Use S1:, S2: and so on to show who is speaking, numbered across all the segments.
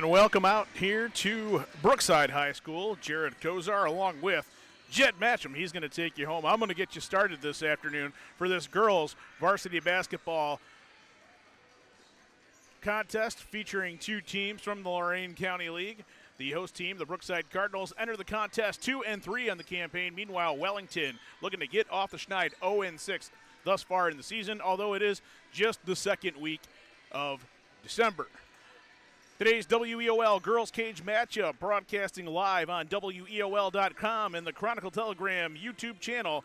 S1: And welcome out here to Brookside High School. Jared Kozar along with Jed Matcham. He's going to take you home. I'm going to get you started this afternoon for this girls varsity basketball contest featuring two teams from the Lorain County League. The host team, the Brookside Cardinals, enter the contest 2-3 on the campaign. Meanwhile, Wellington looking to get off the schneid 0-6 thus far in the season, although it is just the second week of December. Today's WEOL Girls Cage matchup broadcasting live on WEOL.com and the Chronicle Telegram YouTube channel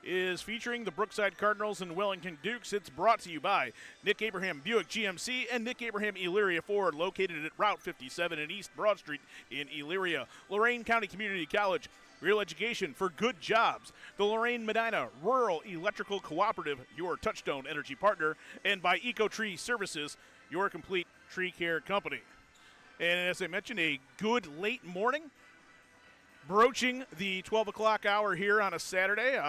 S1: is featuring the Brookside Cardinals and Wellington Dukes. It's brought to you by Nick Abraham Buick GMC and Nick Abraham Elyria Ford, located at Route 57 and East Broad Street in Elyria. Lorain County Community College, real education for good jobs. The Lorain Medina Rural Electrical Cooperative, your touchstone energy partner. And by EcoTree Services, your complete tree care company. And as I mentioned, a good late morning, broaching the 12 o'clock hour here on a Saturday.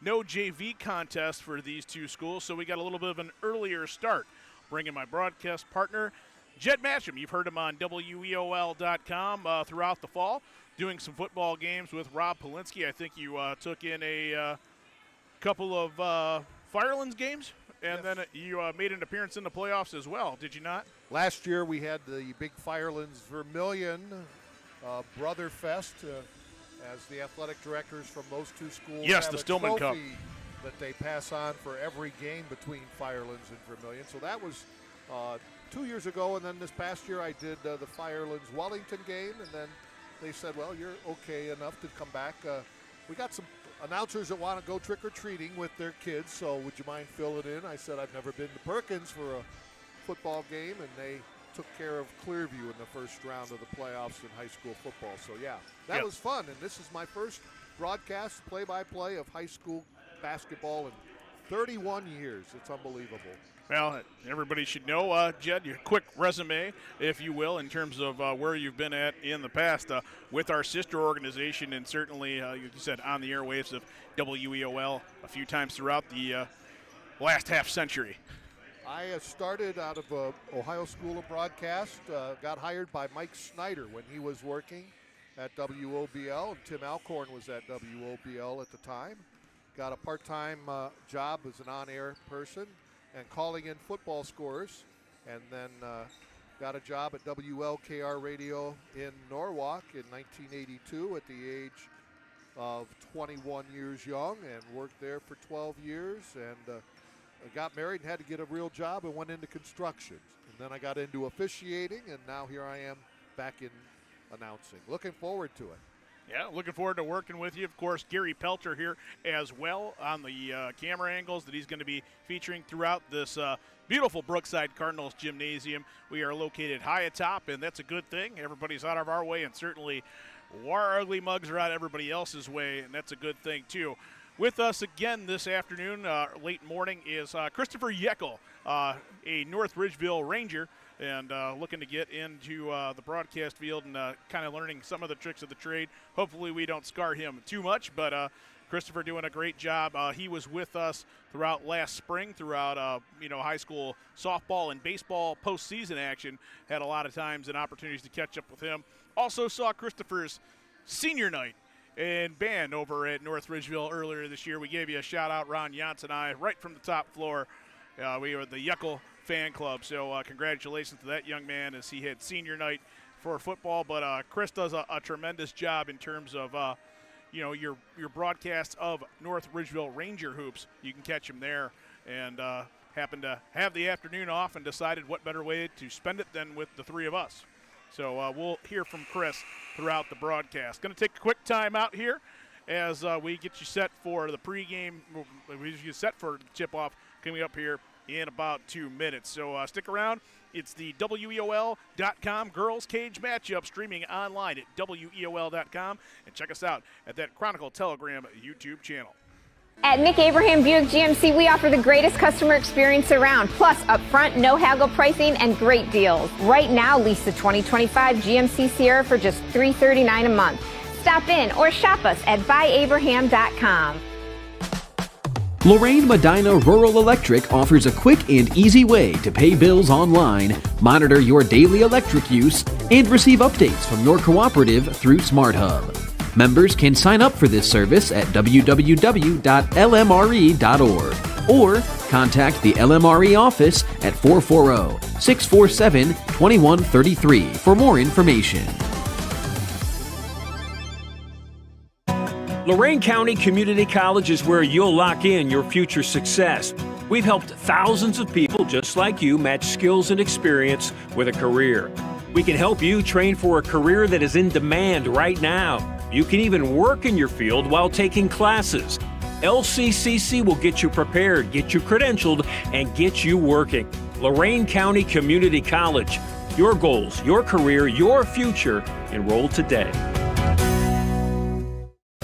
S1: No JV contest for these two schools, so we got a little bit of an earlier start. Bringing my broadcast partner, Jed Matcham. You've heard him on WEOL.com throughout the fall, doing some football games with Rob Polinsky. I think you took in a couple of Firelands games, and yes, then you made an appearance in the playoffs as well, did you not?
S2: Last year we had the big Firelands Vermilion Brother Fest. As the athletic directors from those two schools have
S1: the Stillman Cup
S2: that they pass on for every game between Firelands and Vermilion. So that was 2 years ago, and then this past year I did the Firelands Wellington game, and then they said, well, you're okay enough to come back. We got some announcers that want to go trick-or-treating with their kids, so would you mind filling in? I said I've never been to Perkins for a football game, and they took care of Clearview in the first round of the playoffs in high school football. So, yeah, that was fun. And this is my first broadcast play-by-play of high school basketball in 31 years. It's unbelievable.
S1: Well, everybody should know, Jed, your quick resume, if you will, in terms of where you've been at in the past with our sister organization, and certainly, like you said, on the airwaves of WEOL a few times throughout the last half century.
S2: I started out of Ohio School of Broadcast, got hired by Mike Snyder when he was working at WOBL, and Tim Alcorn was at WOBL at the time. Got a part-time job as an on-air person and calling in football scores, and then got a job at WLKR Radio in Norwalk in 1982 at the age of 21 years young, and worked there for 12 years, and I got married and had to get a real job and went into construction. And then I got into officiating, and now here I am back in announcing. Looking forward to it.
S1: Yeah, looking forward to working with you. Of course, Gary Pelter here as well on the camera angles that he's going to be featuring throughout this beautiful Brookside Cardinals gymnasium. We are located high atop, and that's a good thing. Everybody's out of our way, and certainly our ugly mugs are out everybody else's way, and that's a good thing too. With us again this afternoon, late morning, is Christopher Yeckel, a North Ridgeville Ranger, and looking to get into the broadcast field and kind of learning some of the tricks of the trade. Hopefully we don't scar him too much, but Christopher doing a great job. He was with us throughout last spring, throughout high school softball and baseball postseason action. Had a lot of times and opportunities to catch up with him. Also saw Christopher's senior night and band over at North Ridgeville earlier this year. We gave you a shout out, Ron Yantz and I, right from the top floor. We were the Yeckel fan club, so congratulations to that young man as he had senior night for football. But Chris does a tremendous job in terms of your broadcast of North Ridgeville Ranger hoops. You can catch him there, and happened to have the afternoon off and decided what better way to spend it than with the three of us. So we'll hear from Chris throughout the broadcast. Going to take a quick time out here as we get you set for the pregame. We get you set for tip-off coming up here in about 2 minutes. So stick around. It's the WEOL.com Girls Cage matchup streaming online at WEOL.com. And check us out at that Chronicle Telegram YouTube channel.
S3: At Nick Abraham Buick GMC, we offer the greatest customer experience around, plus upfront, no haggle pricing and great deals. Right now, lease the 2025 GMC Sierra for just $339 a month. Stop in or shop us at buyabraham.com.
S4: Lorain Medina Rural Electric offers a quick and easy way to pay bills online, monitor your daily electric use, and receive updates from your cooperative through SmartHub. Members can sign up for this service at www.lmre.org or contact the LMRE office at 440-647-2133 for more information.
S5: Lorain County Community College is where you'll lock in your future success. We've helped thousands of people just like you match skills and experience with a career. We can help you train for a career that is in demand right now. You can even work in your field while taking classes. LCCC will get you prepared, get you credentialed, and get you working. Lorain County Community College. Your goals, your career, your future. Enroll today.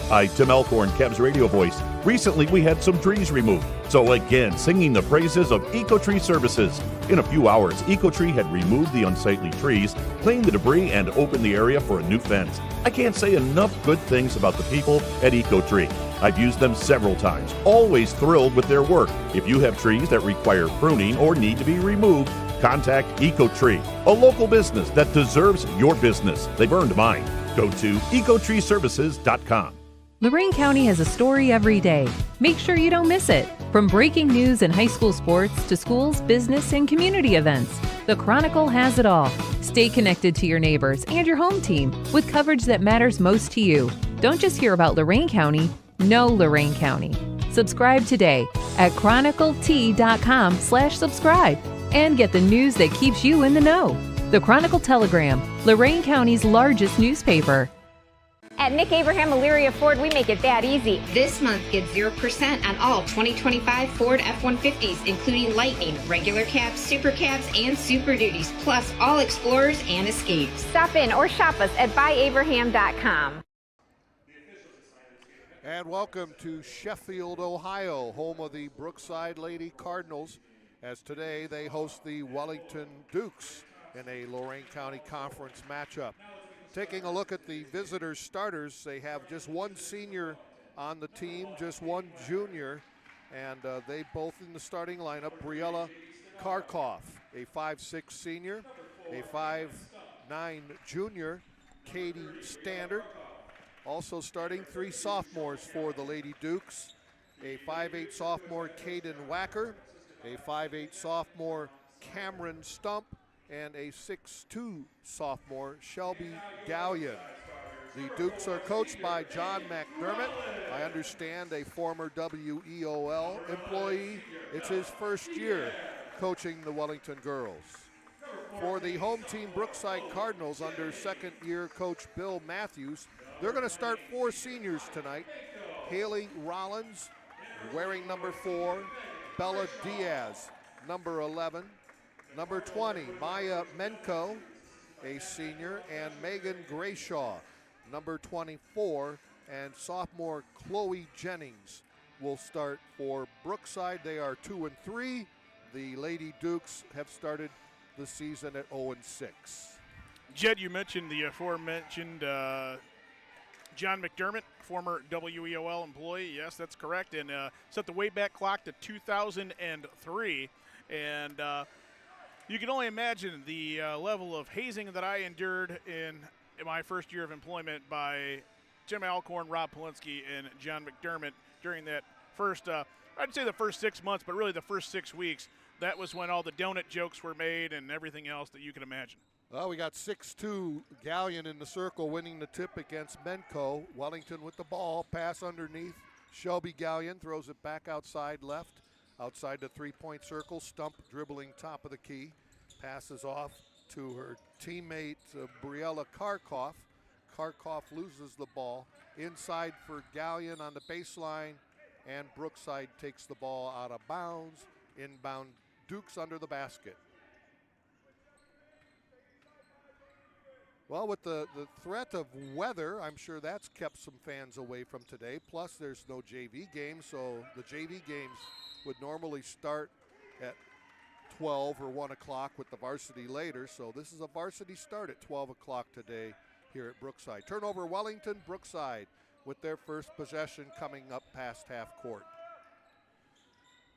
S6: Hi, Tim Alcorn, Cavs radio voice. Recently, we had some trees removed. So again, singing the praises of EcoTree Services. In a few hours, EcoTree had removed the unsightly trees, cleaned the debris, and opened the area for a new fence. I can't say enough good things about the people at EcoTree. I've used them several times, always thrilled with their work. If you have trees that require pruning or need to be removed, contact EcoTree, a local business that deserves your business. They've earned mine. Go to ecotreeservices.com.
S7: Lorain County has a story every day. Make sure you don't miss it. From breaking news and high school sports to schools, business, and community events, the Chronicle has it all. Stay connected to your neighbors and your home team with coverage that matters most to you. Don't just hear about Lorain County, know Lorain County. Subscribe today at chroniclet.com/subscribe and get the news that keeps you in the know. The Chronicle Telegram, Lorain County's largest newspaper.
S3: At Nick Abraham Elyria Ford, we make it that easy. This month, get 0% on all 2025 Ford F-150s, including Lightning, regular cabs, super cabs, and Super Duties, plus all Explorers and Escapes. Stop in or shop us at buyabraham.com.
S2: And welcome to Sheffield, Ohio, home of the Brookside Lady Cardinals, as today they host the Wellington Dukes in a Lorain County Conference matchup. Taking a look at the visitors' starters, they have just one senior on the team, just one junior, and they both in the starting lineup. Briella Karkoff, a 5'6" senior, a 5'9" junior, Katie Standard. Also starting 3 sophomores for the Lady Dukes, a 5'8" sophomore, Caden Wacker, a 5'8" sophomore, Cameron Stump, and a 6'2" sophomore, Shelby Gallion. The Dukes are coached by John McDermott. I understand a former WEOL employee. It's his first year coaching the Wellington girls. For the home team Brookside Cardinals under second-year coach Bill Matthews, they're going to start 4 seniors tonight. Haley Rollins, wearing number 4, Bella Diaz, number 11, number 20, Maya Menko, a senior, and Megan Grayshaw, number 24, and sophomore Chloe Jennings will start for Brookside. They are 2-3. The Lady Dukes have started the season at 0-6.
S1: Jed, you mentioned the aforementioned John McDermott, former WEOL employee. Yes, that's correct, and set the Wayback Clock to 2003, and you can only imagine the level of hazing that I endured in my first year of employment by Tim Alcorn, Rob Polinsky, and John McDermott during that first, I'd say the first 6 months, but really the first 6 weeks. That was when all the donut jokes were made and everything else that you can imagine.
S2: Well, we got 6'2" Gallion in the circle winning the tip against Menko. Wellington with the ball, pass underneath. Shelby Gallion throws it back outside left. Outside the three-point circle, Stump dribbling top of the key. Passes off to her teammate, Briella Karkoff. Karkoff loses the ball. Inside for Gallion on the baseline, and Brookside takes the ball out of bounds. Inbound Dukes under the basket. Well, with the threat of weather, I'm sure that's kept some fans away from today. Plus, there's no JV game, so the JV games would normally start at 12 or 1 o'clock with the varsity later. So this is a varsity start at 12 o'clock today here at Brookside. Turnover Wellington, Brookside with their first possession coming up past half court.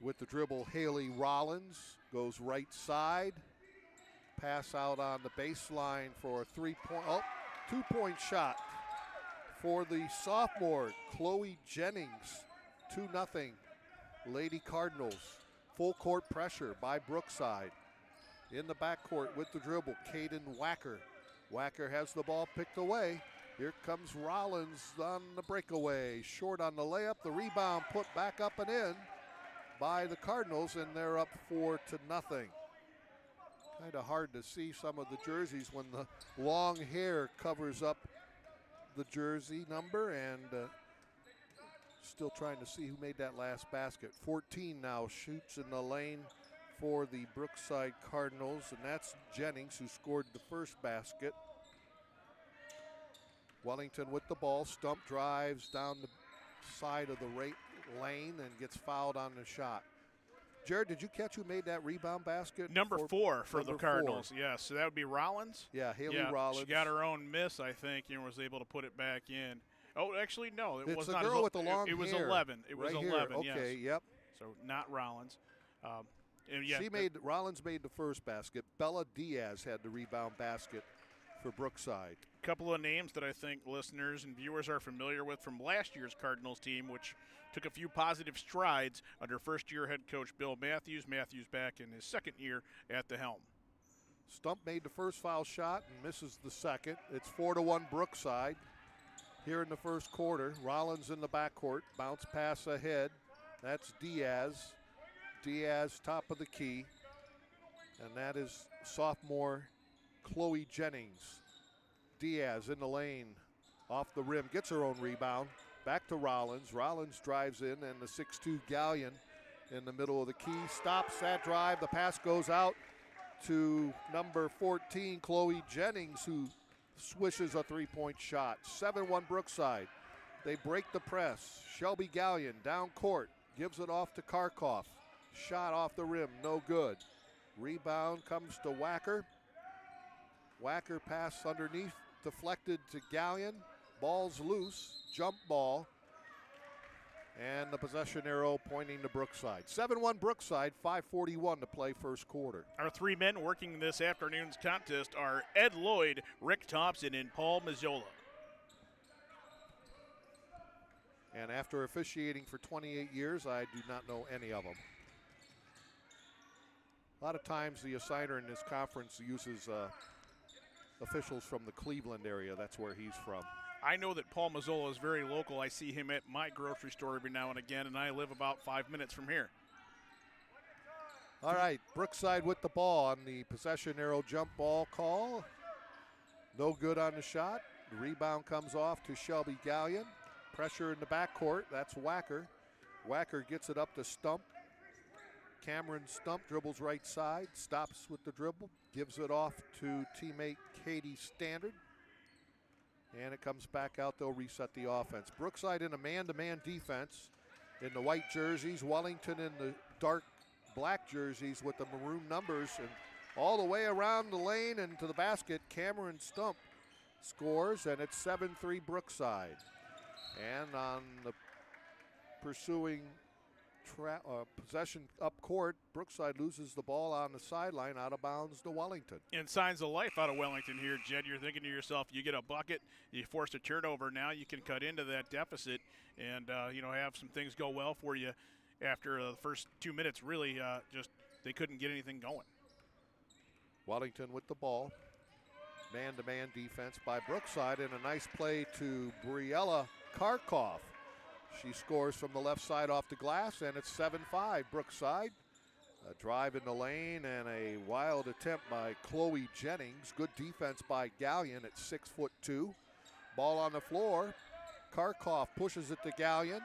S2: With the dribble, Haley Rollins goes right side. Pass out on the baseline for a 2-point shot for the sophomore, Chloe Jennings. 2-0 Lady Cardinals. Full court pressure by Brookside. In the backcourt with the dribble, Caden Wacker. Wacker has the ball picked away. Here comes Rollins on the breakaway. Short on the layup. The rebound put back up and in by the Cardinals, and they're up 4-0. Kind of hard to see some of the jerseys when the long hair covers up the jersey number, and still trying to see who made that last basket. 14 now shoots in the lane for the Brookside Cardinals, and that's Jennings who scored the first basket. Wellington with the ball. Stump drives down the side of the lane and gets fouled on the shot. Jared, did you catch who made that rebound basket?
S1: Number 4 for the Cardinals, yes. So that would be Rollins?
S2: Yeah, Haley Rollins.
S1: She got her own miss, I think, and was able to put it back in. Oh, actually, no. It was
S2: the
S1: not
S2: girl with the long hair.
S1: It was 11. It was
S2: right
S1: 11,
S2: here. Okay,
S1: yes.
S2: yep.
S1: So not Rollins.
S2: Rollins made the first basket. Bella Diaz had the rebound basket for Brookside.
S1: A couple of names that I think listeners and viewers are familiar with from last year's Cardinals team, which took a few positive strides under first-year head coach Bill Matthews. Matthews back in his second year at the helm.
S2: Stump made the first foul shot and misses the second. It's 4-1 Brookside here in the first quarter. Rollins in the backcourt. Bounce pass ahead. That's Diaz. Diaz top of the key. And that is sophomore Chloe Jennings. Diaz in the lane. Off the rim. Gets her own rebound. Back to Rollins. Rollins drives in, and the 6'2 Gallion in the middle of the key. Stops that drive. The pass goes out to number 14, Chloe Jennings, who swishes a three-point shot. 7-1 Brookside. They break the press. Shelby Gallion down court. Gives it off to Karkoff. Shot off the rim. No good. Rebound comes to Wacker. Wacker pass underneath. Deflected to Gallion. Ball's loose. Jump ball. And the possession arrow pointing to Brookside. 7-1 Brookside, 5:41 to play first quarter.
S1: Our three men working this afternoon's contest are Ed Lloyd, Rick Thompson, and Paul Mazzola.
S2: And after officiating for 28 years, I do not know any of them. A lot of times the assigner in this conference uses officials from the Cleveland area. That's where he's from.
S1: I know that Paul Mazzola is very local. I see him at my grocery store every now and again, and I live about 5 minutes from here.
S2: All right, Brookside with the ball on the possession arrow jump ball call. No good on the shot. The rebound comes off to Shelby Gallion. Pressure in the backcourt. That's Wacker. Wacker gets it up to Stump. Cameron Stump dribbles right side. Stops with the dribble. Gives it off to teammate Katie Standard. And it comes back out. They'll reset the offense. Brookside in a man-to-man defense in the white jerseys. Wellington in the dark black jerseys with the maroon numbers. And all the way around the lane and to the basket, Cameron Stump scores, and it's 7-3 Brookside. And on the pursuing possession up court, Brookside loses the ball on the sideline, out of bounds to Wellington.
S1: And signs of life out of Wellington here, Jed. You're thinking to yourself, you get a bucket, you force a turnover, now you can cut into that deficit and have some things go well for you after the first 2 minutes. Really, just they couldn't get anything going.
S2: Wellington with the ball. Man-to-man defense by Brookside, and a nice play to Briella Karkoff. She scores from the left side off the glass, and it's 7-5 Brookside. A drive in the lane and a wild attempt by Chloe Jennings. Good defense by Gallion at 6'2". Ball on the floor. Karkoff pushes it to Gallion.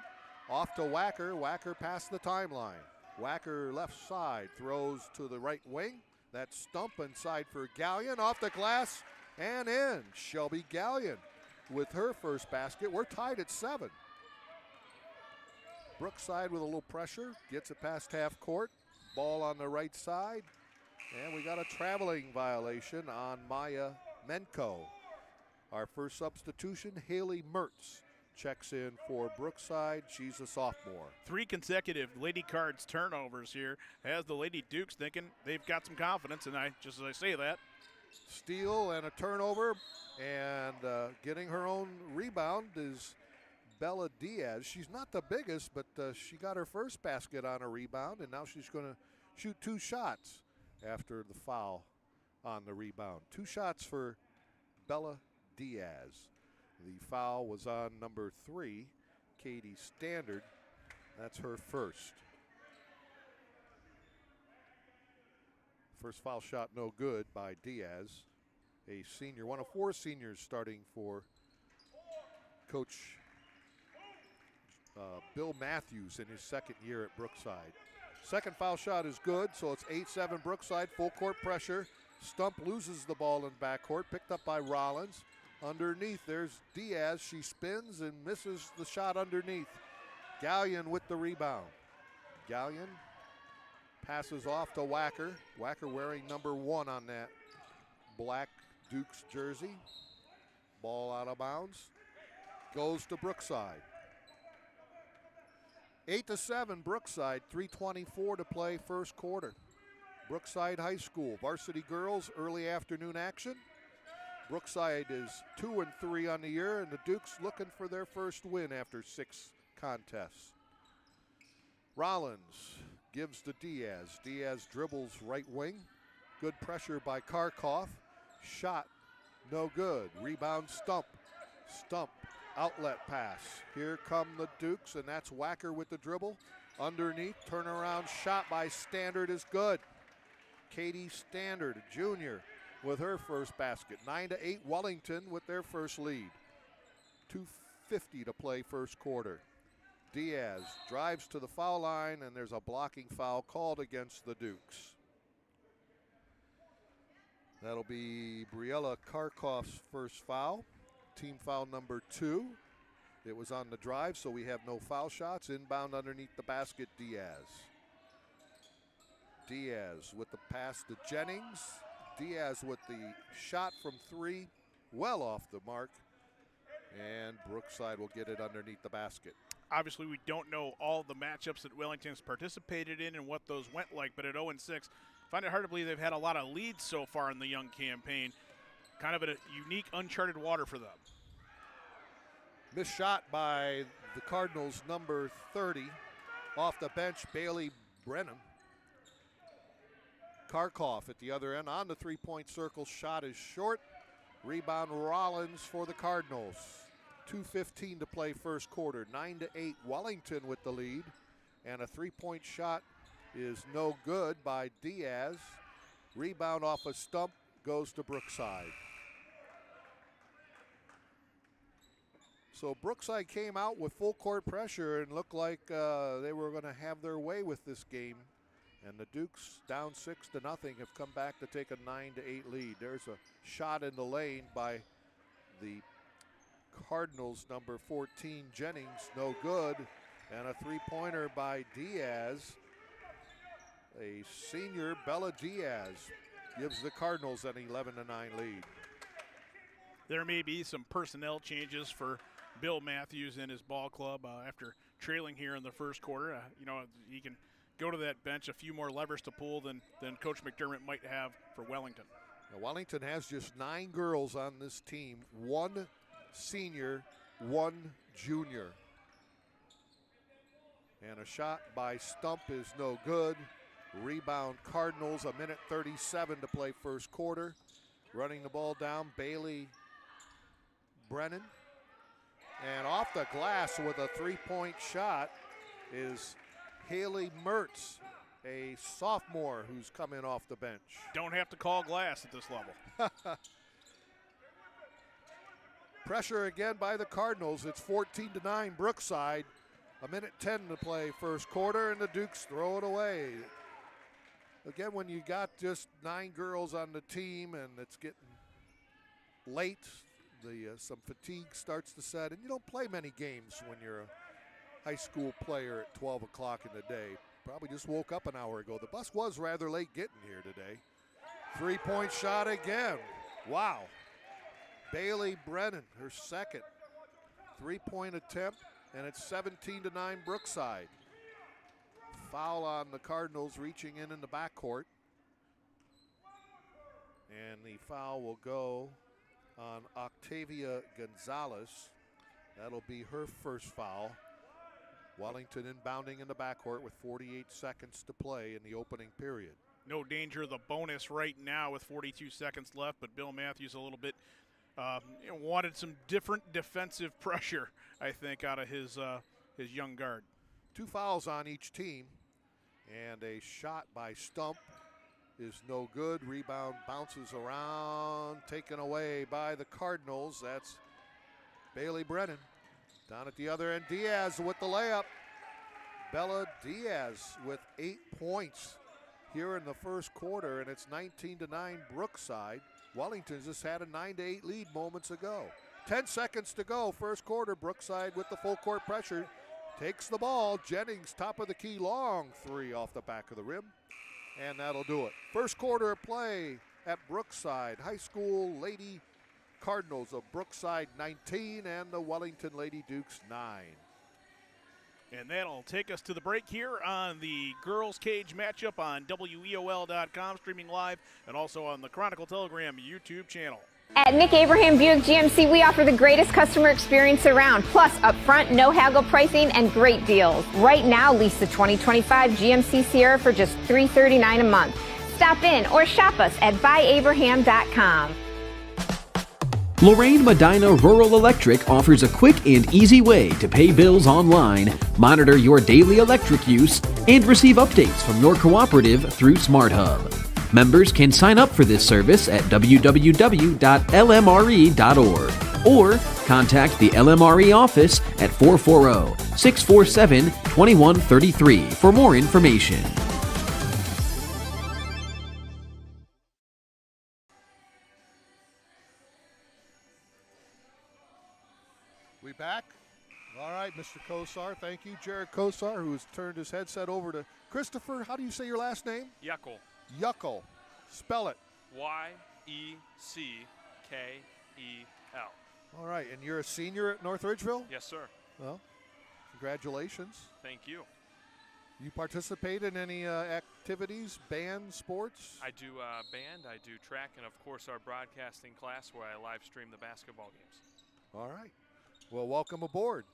S2: Off to Wacker. Wacker past the timeline. Wacker left side throws to the right wing. That's Stump inside for Gallion. Off the glass and in. Shelby Gallion with her first basket. We're tied at 7. Brookside with a little pressure, gets it past half court. Ball on the right side. And we got a traveling violation on Maya Menko. Our first substitution, Haley Mertz. checks in for Brookside. She's a sophomore.
S1: 3 consecutive Lady Cards turnovers here has the Lady Dukes thinking they've got some confidence, and just as I say that.
S2: Steal and a turnover, and getting her own rebound is Bella Diaz. She's not the biggest, but she got her first basket on a rebound, and now she's going to shoot 2 shots after the foul on the rebound. 2 shots for Bella Diaz. The foul was on number 3, Katie Standard. That's her first. First foul shot no good by Diaz, a senior, one of 4 seniors starting for Coach Bill Matthews in his second year at Brookside. Second foul shot is good, so it's 8-7 Brookside, full court pressure. Stump loses the ball in backcourt, picked up by Rollins. Underneath, there's Diaz. She spins and misses the shot underneath. Gallion with the rebound. Gallion passes off to Wacker. Wacker wearing number 1 on that black Dukes jersey. Ball out of bounds. Goes to Brookside. 8-7 Brookside, 3:24 to play first quarter. Brookside High School, varsity girls, early afternoon action. Brookside is 2-3 on the year, and the Dukes looking for their first win after 6 contests. Rollins gives to Diaz. Diaz dribbles right wing. Good pressure by Karkoff. Shot no good. Rebound Stump. Stump outlet pass. Here come the Dukes, and that's Wacker with the dribble. Underneath, turnaround shot by Standard is good. Katie Standard, a junior, with her first basket. 9-8 Wellington with their first lead. 2:50 to play first quarter. Diaz drives to the foul line, and there's a blocking foul called against the Dukes. That'll be Briella Karkoff's first foul. Team foul number 2. It was on the drive, so we have no foul shots. Inbound underneath the basket, Diaz. Diaz with the pass to Jennings. Diaz with the shot from 3, well off the mark. And Brookside will get it underneath the basket.
S1: Obviously, we don't know all the matchups that Wellington's participated in and what those went like, but at 0-6, find it hard to believe they've had a lot of leads so far in the young campaign. Kind of a unique, uncharted water for them.
S2: Missed shot by the Cardinals, number 30. Off the bench, Bailey Brennan. Karkoff at the other end on the three-point circle. Shot is short. Rebound Rollins for the Cardinals. 2:15 to play first quarter. 9-8 Wellington with the lead. And a three-point shot is no good by Diaz. Rebound off a Stump goes to Brookside. So Brookside came out with full court pressure and looked like they were going to have their way with this game. And the Dukes, down 6-0, have come back to take a 9-8 lead. There's a shot in the lane by the Cardinals, number 14, Jennings, no good. And a three-pointer by Diaz. A senior, Bella Diaz, gives the Cardinals an 11-9 lead.
S1: There may be some personnel changes for Bill Matthews and his ball club after trailing here in the first quarter. He can go to that bench, a few more levers to pull than Coach McDermott might have for Wellington.
S2: Now, Wellington has just 9 girls on this team, 1 senior, 1 junior. And a shot by Stump is no good. Rebound Cardinals, 1:37 to play first quarter. Running the ball down, Bailey Brennan. And off the glass with a three-point shot is Haley Mertz, a sophomore who's come in off the bench.
S1: Don't have to call glass at this level.
S2: Pressure again by the Cardinals. It's 14-9 Brookside. 1:10 to play first quarter, and the Dukes throw it away. Again, when you got just 9 girls on the team and it's getting late, some fatigue starts to set, and you don't play many games when you're a high school player at 12 o'clock in the day. Probably just woke up an hour ago. The bus was rather late getting here today. Three-point shot again. Wow. Bailey Brennan, her second Three-point attempt, and it's 17-9 Brookside. Foul on the Cardinals reaching in the backcourt. And the foul will go on Octavia Gonzalez. That'll be her first foul. Wellington inbounding in the backcourt with 48 seconds to play in the opening period.
S1: No danger of the bonus right now with 42 seconds left, but Bill Matthews a little bit wanted some different defensive pressure, I think, out of his young guard.
S2: 2 fouls on each team, and a shot by Stump is no good. Rebound bounces around, taken away by the Cardinals. That's Bailey Brennan. Down at the other end, Diaz with the layup. Bella Diaz with 8 points here in the first quarter, and it's 19-9 Brookside. Wellington just had a 9-8 lead moments ago. 10 seconds to go, first quarter. Brookside with the full court pressure. Takes the ball. Jennings, top of the key, long three off the back of the rim. And that'll do it. First quarter of play at Brookside. High School Lady Cardinals of Brookside 19 and the Wellington Lady Dukes 9.
S1: And that'll take us to the break here on the Girls Cage matchup on WEOL.com, streaming live, and also on the Chronicle Telegram YouTube channel.
S3: At Nick Abraham Buick GMC, we offer the greatest customer experience around, plus upfront, no haggle pricing and great deals. Right now, lease the 2025 GMC Sierra for just $339 a month. Stop in or shop us at buyabraham.com.
S4: Lorain Medina Rural Electric offers a quick and easy way to pay bills online, monitor your daily electric use, and receive updates from your cooperative through SmartHub. Members can sign up for this service at www.lmre.org or contact the LMRE office at 440-647-2133 for more information.
S2: We back? All right, Mr. Kosar. Thank you, Jared Kosar, who has turned his headset over to Christopher. How do you say your last name?
S8: Yuckel.
S2: Yuckel. Spell it.
S8: Y-E-C-K-E-L.
S2: All right, and you're a senior at North Ridgeville?
S8: Yes, sir.
S2: Well, congratulations.
S8: Thank you.
S2: You participate in any activities, band, sports?
S8: I do band, I do track, and of course our broadcasting class where I live stream the basketball games.
S2: All right. Well, welcome aboard.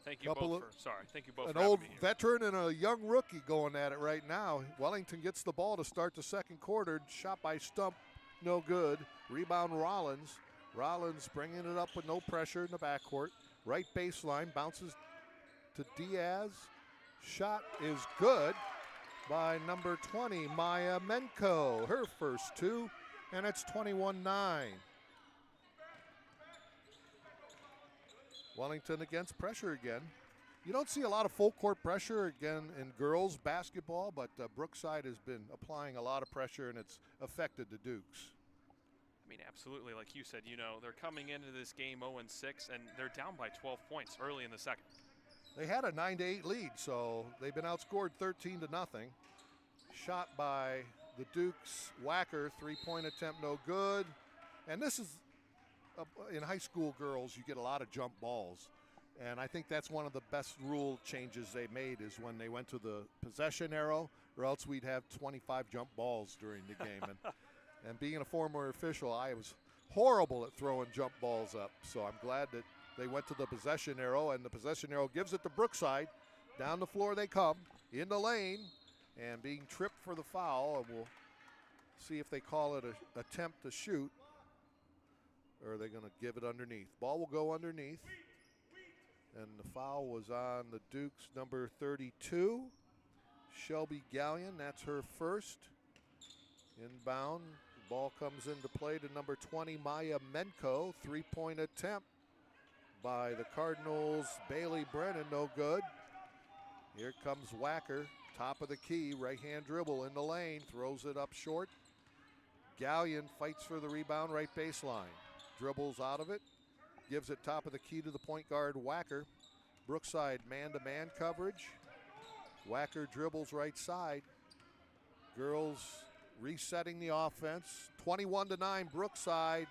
S8: Thank you both Thank you both for
S2: an old
S8: having me here.
S2: veteran and a young rookie going at it right now. Wellington gets the ball to start the second quarter. Shot by Stump, no good. Rebound Rollins. Rollins bringing it up with no pressure in the backcourt. Right baseline, bounces to Diaz. Shot is good by number 20, Maya Menko. Her first two, and it's 21-9. Wellington against pressure again. You don't see a lot of full court pressure again in girls basketball, but Brookside has been applying a lot of pressure, and it's affected the Dukes.
S8: I mean, absolutely. Like you said, you know, they're coming into this game 0-6, and they're down by 12 points early in the second.
S2: They had a 9-8 lead, so they've been outscored 13-0. Shot by the Dukes. Wacker, three-point attempt, no good. And this is, in high school girls, you get a lot of jump balls. And I think that's one of the best rule changes they made is when they went to the possession arrow, or else we'd have 25 jump balls during the game. And being a former official, I was horrible at throwing jump balls up. So I'm glad that they went to the possession arrow, and the possession arrow gives it to Brookside. Down the floor they come, in the lane, and being tripped for the foul. And we'll see if they call it an attempt to shoot, or are they going to give it underneath. Ball will go underneath. And the foul was on the Dukes, number 32, Shelby Gallion. That's her first. Inbound. The ball comes into play to number 20, Maya Menko. Three-point attempt by the Cardinals. Bailey Brennan, no good. Here comes Wacker, top of the key, right-hand dribble in the lane, throws it up short. Gallion fights for the rebound, right baseline. Dribbles out of it. Gives it top of the key to the point guard, Wacker. Brookside man-to-man coverage. Wacker dribbles right side. Girls resetting the offense. 21-9 Brookside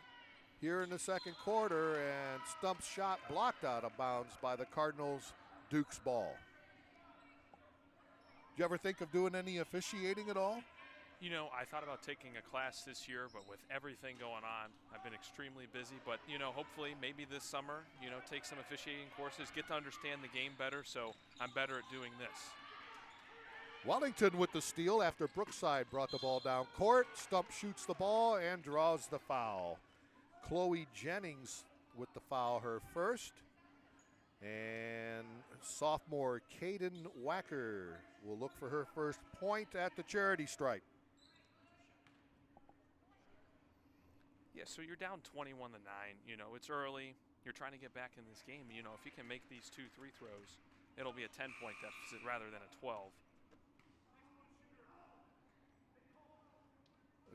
S2: here in the second quarter, and Stump's shot blocked out of bounds by the Cardinals' Duke's ball. Did you ever think of doing any officiating at all?
S8: You know, I thought about taking a class this year, but with everything going on, I've been extremely busy. But, you know, hopefully maybe this summer, you know, take some officiating courses, get to understand the game better, so I'm better at doing this.
S2: Wellington with the steal after Brookside brought the ball down court. Stump shoots the ball and draws the foul. Chloe Jennings with the foul, her first. And sophomore Caden Wacker will look for her first point at the charity stripe.
S8: Yeah, so you're down 21-9. You know, it's early. You're trying to get back in this game. You know, if you can make these 2 free throws, it'll be a 10-point deficit rather than a 12.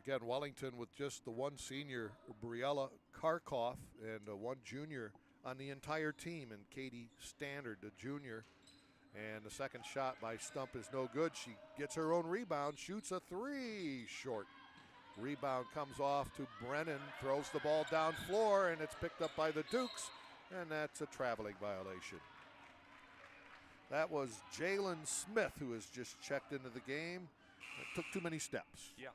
S2: Again, Wellington with just the one senior, Briella Karkoff, and one junior on the entire team, and Katie Standard, the junior. And the second shot by Stump is no good. She gets her own rebound, shoots a 3 short. Rebound comes off to Brennan, throws the ball down floor, and it's picked up by the Dukes, and that's a traveling violation. That was Jalen Smith, who has just checked into the game. It took too many steps.
S8: Yeah,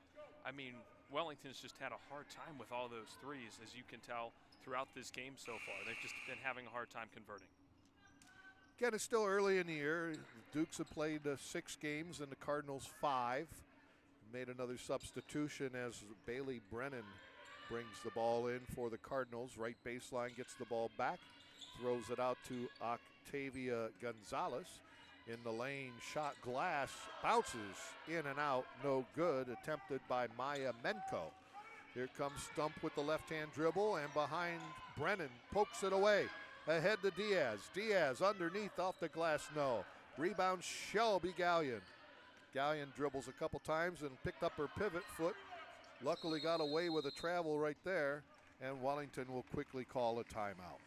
S8: I mean, Wellington's just had a hard time with all those threes, as you can tell throughout this game so far. They've just been having a hard time converting.
S2: Again, it's still early in the year. The Dukes have played 6 games and the Cardinals 5. Made another substitution as Bailey Brennan brings the ball in for the Cardinals. Right baseline, gets the ball back, throws it out to Octavia Gonzalez. In the lane, shot glass, bounces in and out, no good. Attempted by Maya Menko. Here comes Stump with the left-hand dribble, and behind Brennan, pokes it away. Ahead to Diaz. Diaz underneath, off the glass, no. Rebound, Shelby Gallion. Gallion dribbles a couple times and picked up her pivot foot. Luckily got away with a travel right there, and Wellington will quickly call a timeout.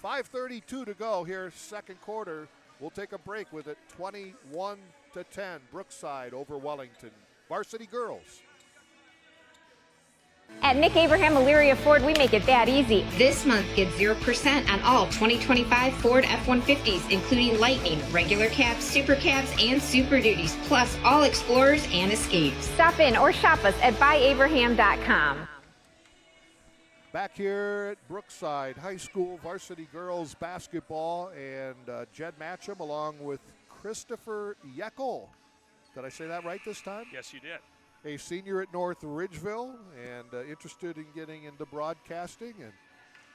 S2: 5:32 to go here, second quarter. We'll take a break with it, 21-10, Brookside over Wellington. Varsity girls.
S3: At Nick Abraham Elyria Ford, we make it that easy. This month, get 0% on all 2025 Ford F-150s, including Lightning, regular cabs, super cabs, and Super Duties, plus all Explorers and Escapes. Stop in or shop us at buyabraham.com.
S2: Back here at Brookside High School varsity girls basketball, and Jed Matcham along with Christopher Yeckel. Did I say that right this time?
S8: Yes, you did.
S2: A senior at North Ridgeville and interested in getting into broadcasting and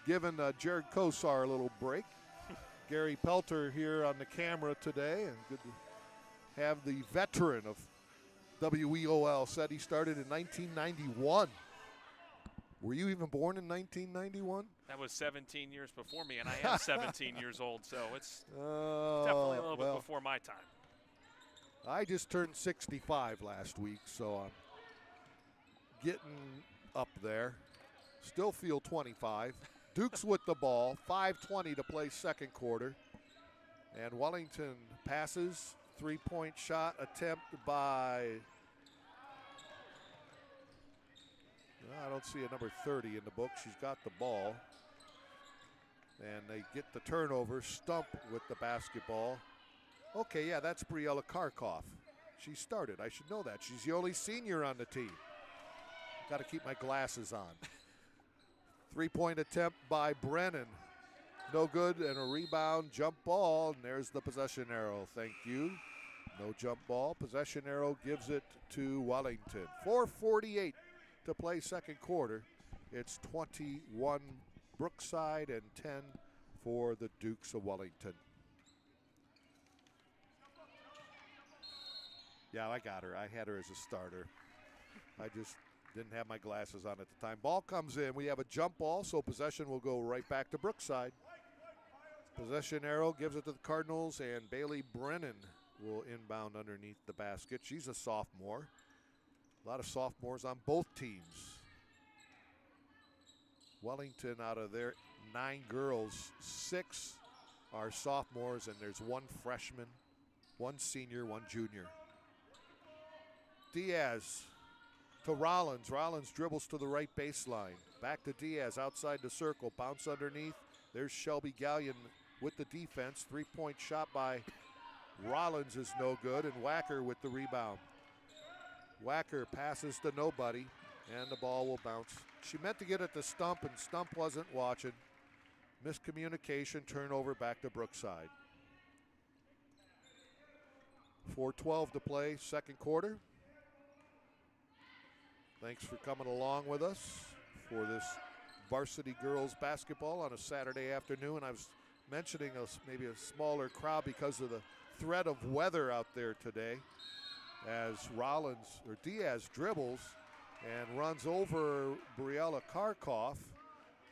S2: giving Jared Kosar a little break. Gary Pelter here on the camera today, and good to have the veteran of WEOL. Said he started in 1991. Were you even born in 1991?
S8: That was 17 years before me, and I am 17 years old, so it's definitely a little bit before my time.
S2: I just turned 65 last week, so I'm getting up there. Still feel 25. Dukes with the ball, 5:20 to play second quarter. And Wellington passes, three-point shot attempt by, I don't see a number 30 in the book. She's got the ball. And they get the turnover. Stump with the basketball. Okay, yeah, that's Briella Karkoff. She started. I should know that. She's the only senior on the team. Got to keep my glasses on. Three-point attempt by Brennan. No good, and a rebound, jump ball, and there's the possession arrow. Thank you. No jump ball. Possession arrow gives it to Wellington. 4:48 to play second quarter. It's 21 Brookside and 10 for the Dukes of Wellington. Yeah, I got her. I had her as a starter. I just didn't have my glasses on at the time. Ball comes in. We have a jump ball, so possession will go right back to Brookside. Possession arrow gives it to the Cardinals, and Bailey Brennan will inbound underneath the basket. She's a sophomore. A lot of sophomores on both teams. Wellington, out of their 9 girls, 6 are sophomores, and there's 1 freshman, 1 senior, 1 junior. Diaz to Rollins. Rollins dribbles to the right baseline. Back to Diaz outside the circle. Bounce underneath. There's Shelby Gallion with the defense. Three-point shot by Rollins is no good, and Wacker with the rebound. Wacker passes to nobody, and the ball will bounce. She meant to get it to Stump, and Stump wasn't watching. Miscommunication, turnover back to Brookside. 4:12 to play, second quarter. Thanks for coming along with us for this varsity girls basketball on a Saturday afternoon. I was mentioning maybe a smaller crowd because of the threat of weather out there today, as Diaz dribbles and runs over Briella Karkoff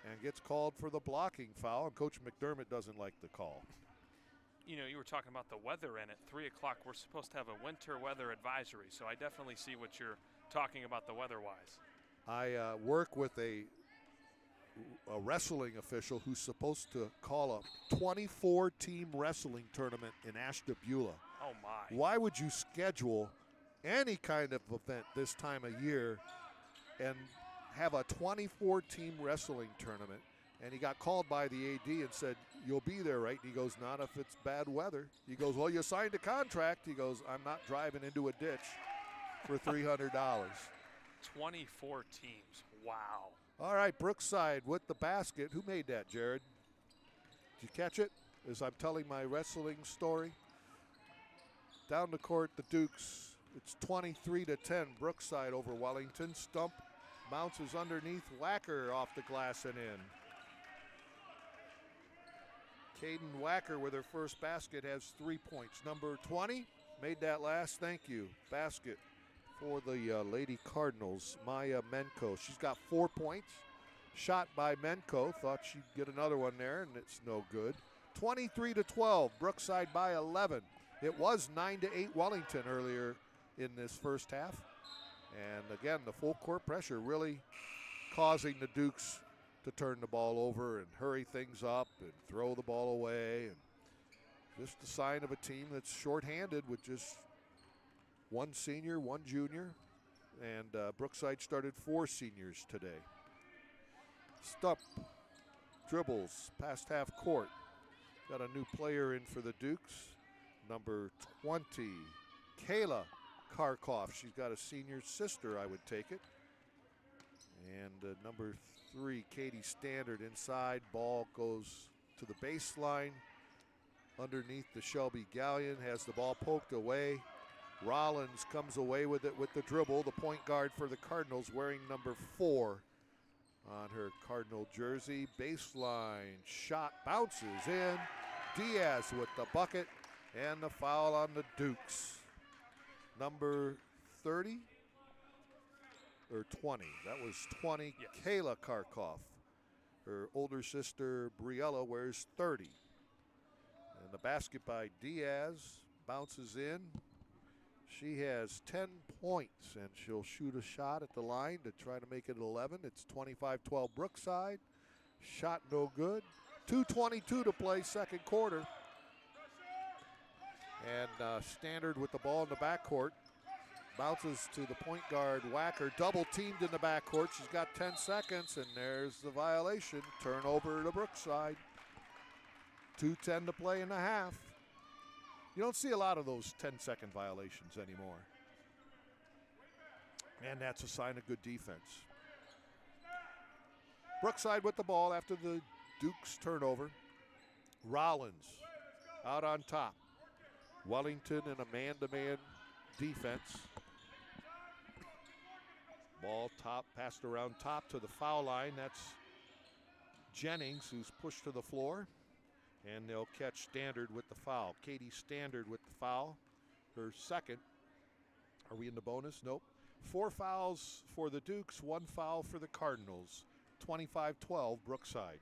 S2: and gets called for the blocking foul, and Coach McDermott doesn't like the call.
S8: You know, you were talking about the weather, and at 3 o'clock we're supposed to have a winter weather advisory, so I definitely see what you're talking about the weather-wise.
S2: I work with a wrestling official who's supposed to call a 24-team wrestling tournament in Ashtabula.
S8: Oh, my.
S2: Why would you schedule any kind of event this time of year and have a 24-team wrestling tournament? And he got called by the AD and said, "You'll be there, right?" And he goes, "Not if it's bad weather." He goes, "Well, you signed a contract." He goes, "I'm not driving into a ditch for $300.
S8: 24 teams. Wow.
S2: All right, Brookside with the basket. Who made that, Jared? Did you catch it as I'm telling my wrestling story? Down the court, the Dukes. It's 23-10, Brookside over Wellington. Stump bounces underneath. Wacker off the glass and in. Caden Wacker with her first basket has 3 points. Number 20 made that last. Thank you. Basket for the Lady Cardinals, Maya Menko. She's got 4 points. Shot by Menko. Thought she'd get another one there, and it's no good. 23-12, Brookside by 11. It was 9-8 Wellington earlier in this first half. And again, the full court pressure really causing the Dukes to turn the ball over and hurry things up and throw the ball away. And just a sign of a team that's shorthanded with just one senior, one junior. And Brookside started 4 seniors today. Stump dribbles past half court. Got a new player in for the Dukes. Number 20, Kayla Karkoff. She's got a senior sister, I would take it. And number 3, Katie Standard inside. Ball goes to the baseline. Underneath the Shelby Gallion, has the ball poked away. Rollins comes away with it with the dribble. The point guard for the Cardinals wearing number 4 on her Cardinal jersey. Baseline shot bounces in. Diaz with the bucket and the foul on the Dukes. Number 30 or 20. That was 20.
S8: Yes.
S2: Kayla Karkoff. Her older sister Briella wears 30. And the basket by Diaz bounces in. She has 10 points, and she'll shoot a shot at the line to try to make it 11. It's 25-12 Brookside. Shot no good. 2:22 to play, second quarter. And Standard with the ball in the backcourt. Bounces to the point guard, Wacker. Double teamed in the backcourt. She's got 10 seconds, and there's the violation. Turnover to Brookside. 2:10 to play in the half. You don't see a lot of those 10-second violations anymore. And that's a sign of good defense. Brookside with the ball after the Dukes turnover. Rollins out on top. Wellington in a man-to-man defense. Ball passed around top to the foul line. That's Jennings, who's pushed to the floor. And they'll catch Standard with the foul. Katie Standard with the foul. Her second. Are we in the bonus? Nope. 4 fouls for the Dukes, 1 foul for the Cardinals. 25-12 Brookside.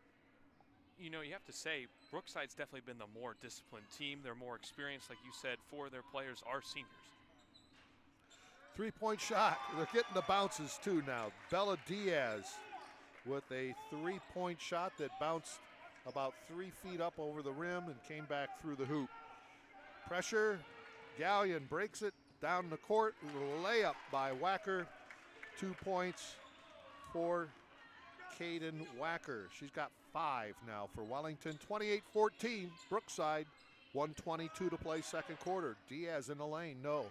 S8: You know, you have to say, Brookside's definitely been the more disciplined team. They're more experienced, like you said. 4 of their players are seniors.
S2: 3-point shot. They're getting the bounces too now. Bella Diaz with a 3-point shot that bounced about 3 feet up over the rim and came back through the hoop. Pressure. Gallion breaks it down the court. Layup by Wacker 2 points for Caden Wacker. She's got 5 now for Wellington. 28-14, Brookside. 1:22 to play second quarter. Diaz in the lane, no.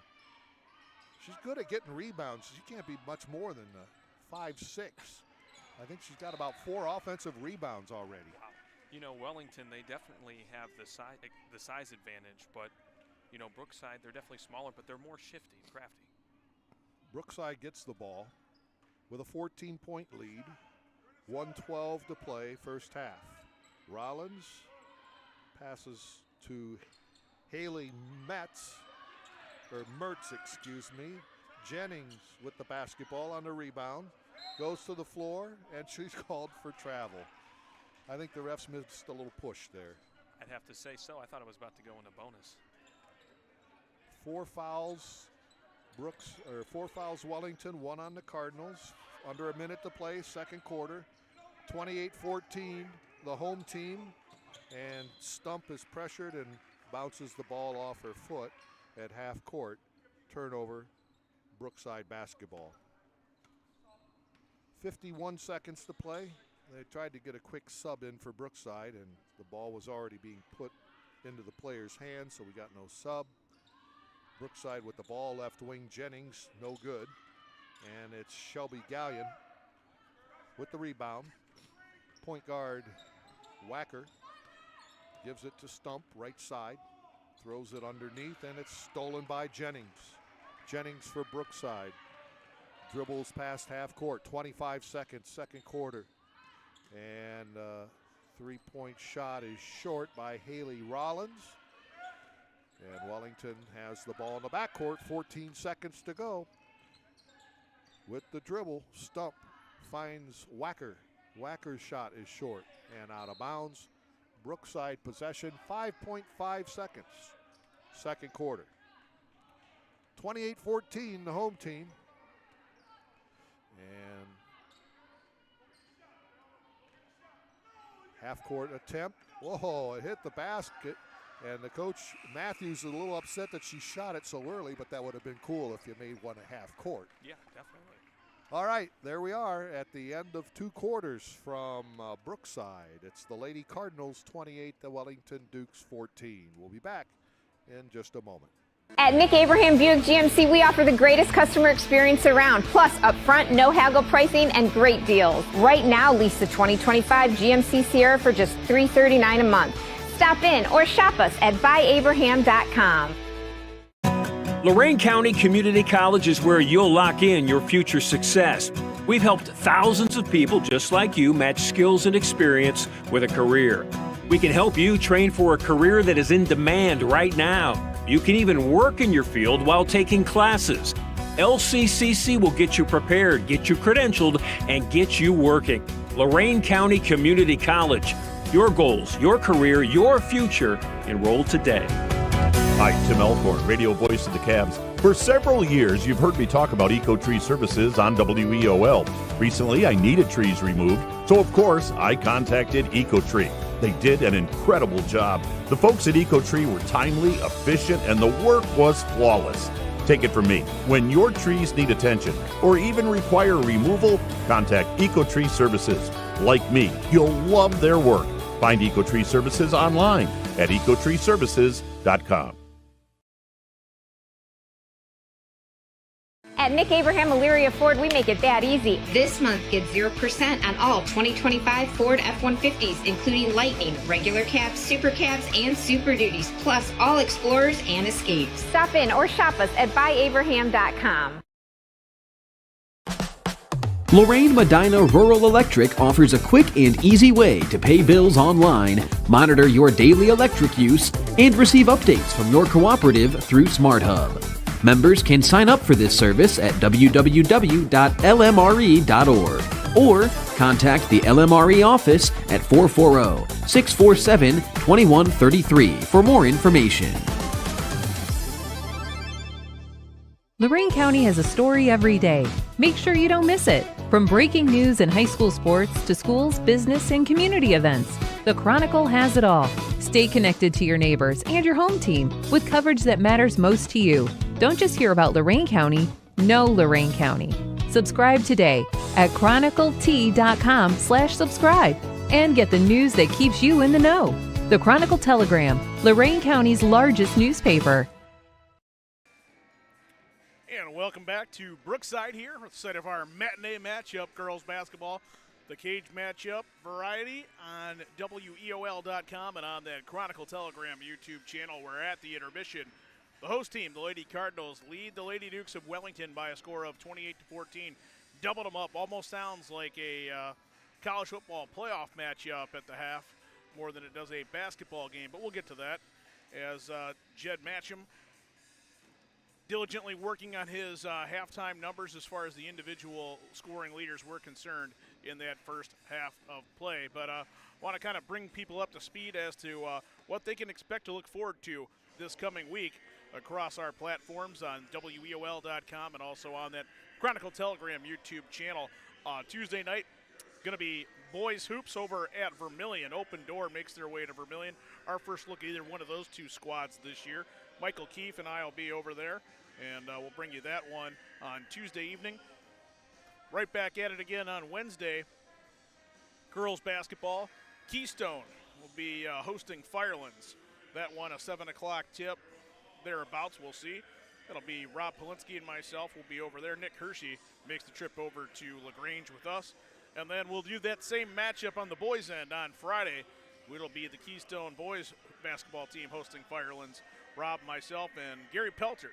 S2: She's good at getting rebounds. She can't be much more than 5'6". I think she's got about 4 offensive rebounds already.
S8: Wow. You know, Wellington, they definitely have the size advantage, but, you know, Brookside, they're definitely smaller, but they're more shifty and crafty.
S2: Brookside gets the ball with a 14-point lead. 1:12 to play, first half. Rollins passes to Haley Mertz, excuse me. Jennings with the basketball on the rebound. Goes to the floor, and she's called for travel. I think the refs missed a little push there.
S8: I'd have to say so. I thought it was about to go into bonus.
S2: 4 fouls, four fouls Wellington, 1 on the Cardinals. Under a minute to play, second quarter. 28-14, the home team. And Stump is pressured and bounces the ball off her foot at half court. Turnover, Brookside basketball. 51 seconds to play. They tried to get a quick sub in for Brookside, and the ball was already being put into the player's hands, so we got no sub. Brookside with the ball, left wing Jennings, no good. And it's Shelby Gallion with the rebound. Point guard Wacker gives it to Stump, right side. Throws it underneath, and it's stolen by Jennings. Jennings for Brookside. Dribbles past half court, 25 seconds, second quarter. And three-point shot is short by Haley Rollins. And Wellington has the ball in the backcourt, 14 seconds to go. With the dribble, Stump finds Wacker. Wacker's shot is short and out of bounds. Brookside possession, 5.5 seconds. Second quarter. 28-14, the home team. And half-court attempt. Whoa, it hit the basket. And the coach, Matthews, is a little upset that she shot it so early, but that would have been cool if you made one at half court.
S8: Yeah, definitely.
S2: All right, there we are at the end of 2 quarters from Brookside. It's the Lady Cardinals 28, the Wellington Dukes 14. We'll be back in just a moment.
S3: At Nick Abraham Buick GMC, we offer the greatest customer experience around, plus upfront, no haggle pricing and great deals. Right now, lease the 2025 GMC Sierra for just $339 a month. Stop in or shop us at buyabraham.com.
S5: Lorain County Community College is where you'll lock in your future success. We've helped thousands of people just like you match skills and experience with a career. We can help you train for a career that is in demand right now. You can even work in your field while taking classes. LCCC will get you prepared, get you credentialed, and get you working. Lorain County Community College. Your goals, your career, your future. Enroll today.
S6: Hi, Tim Alcorn, radio voice of the Cavs. For several years, you've heard me talk about Eco-Tree Services on WEOL. Recently, I needed trees removed, so of course, I contacted Eco-Tree. They did an incredible job. The folks at Eco-Tree were timely, efficient, and the work was flawless. Take it from me, when your trees need attention or even require removal, contact Eco-Tree Services. Like me, you'll love their work. Find Eco-Tree Services online at ecotreeservices.com.
S3: At Nick Abraham Elyria Ford, we make it that easy. This month, get 0% on all 2025 Ford F-150s, including Lightning, regular cabs, super cabs, and Super Duties, plus all Explorers and Escapes. Stop in or shop us at buyabraham.com.
S4: Lorain Medina Rural Electric offers a quick and easy way to pay bills online, monitor your daily electric use, and receive updates from your cooperative through SmartHub. Members can sign up for this service at www.lmre.org or contact the LMRE office at 440-647-2133 for more information.
S7: Lorain County has a story every day. Make sure you don't miss it. From breaking news and high school sports to schools, business, and community events, the Chronicle has it all. Stay connected to your neighbors and your home team with coverage that matters most to you. Don't just hear about Lorain County, know Lorain County. Subscribe today at chroniclet.com/subscribe and get the news that keeps you in the know. The Chronicle Telegram, Lorain County's largest newspaper.
S1: And welcome back to Brookside here, at the site of our matinee matchup, girls basketball, the cage matchup variety on WEOL.com and on that Chronicle Telegram YouTube channel. We're at the intermission. The host team, the Lady Cardinals, lead the Lady Dukes of Wellington by a score of 28-14. Doubled them up. Almost sounds like a college football playoff matchup at the half, more than it does a basketball game. But we'll get to that as Jed Matcham diligently working on his halftime numbers as far as the individual scoring leaders were concerned in that first half of play. But want to kind of bring people up to speed as to what they can expect to look forward to this coming week across our platforms on WEOL.com and also on that Chronicle Telegram YouTube channel. Tuesday night, going to be boys hoops over at Vermilion. Open Door makes their way to Vermilion. Our first look at either one of those two squads this year. Michael Keefe and I will be over there, and we'll bring you that one on Tuesday evening. Right back at it again on Wednesday. Girls basketball. Keystone will be hosting Firelands. That one, a 7 o'clock tip, thereabouts, we'll see. It'll be Rob Polinsky and myself will be over there. Nick Hershey makes the trip over to LaGrange with us. And then we'll do that same matchup on the boys' end on Friday. It'll be the Keystone boys basketball team hosting Firelands. Rob, myself, and Gary Pelter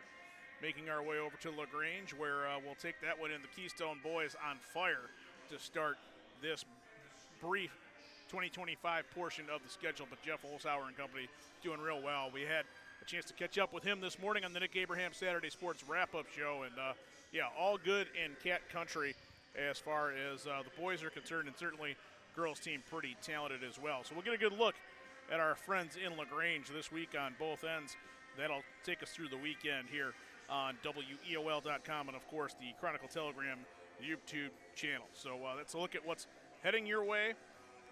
S1: making our way over to LaGrange, where we'll take that one in the Keystone boys on fire to start this brief 2025 portion of the schedule. But Jeff Olshauer and company doing real well. We had a chance to catch up with him this morning on the Nick Abraham Saturday Sports Wrap-Up Show. And, yeah, all good in Cat Country as far as the boys are concerned, and certainly girls team pretty talented as well. So we'll get a good look at our friends in LaGrange this week on both ends. That'll take us through the weekend here on WEOL.com and, of course, the Chronicle Telegram YouTube channel. So that's a look at what's heading your way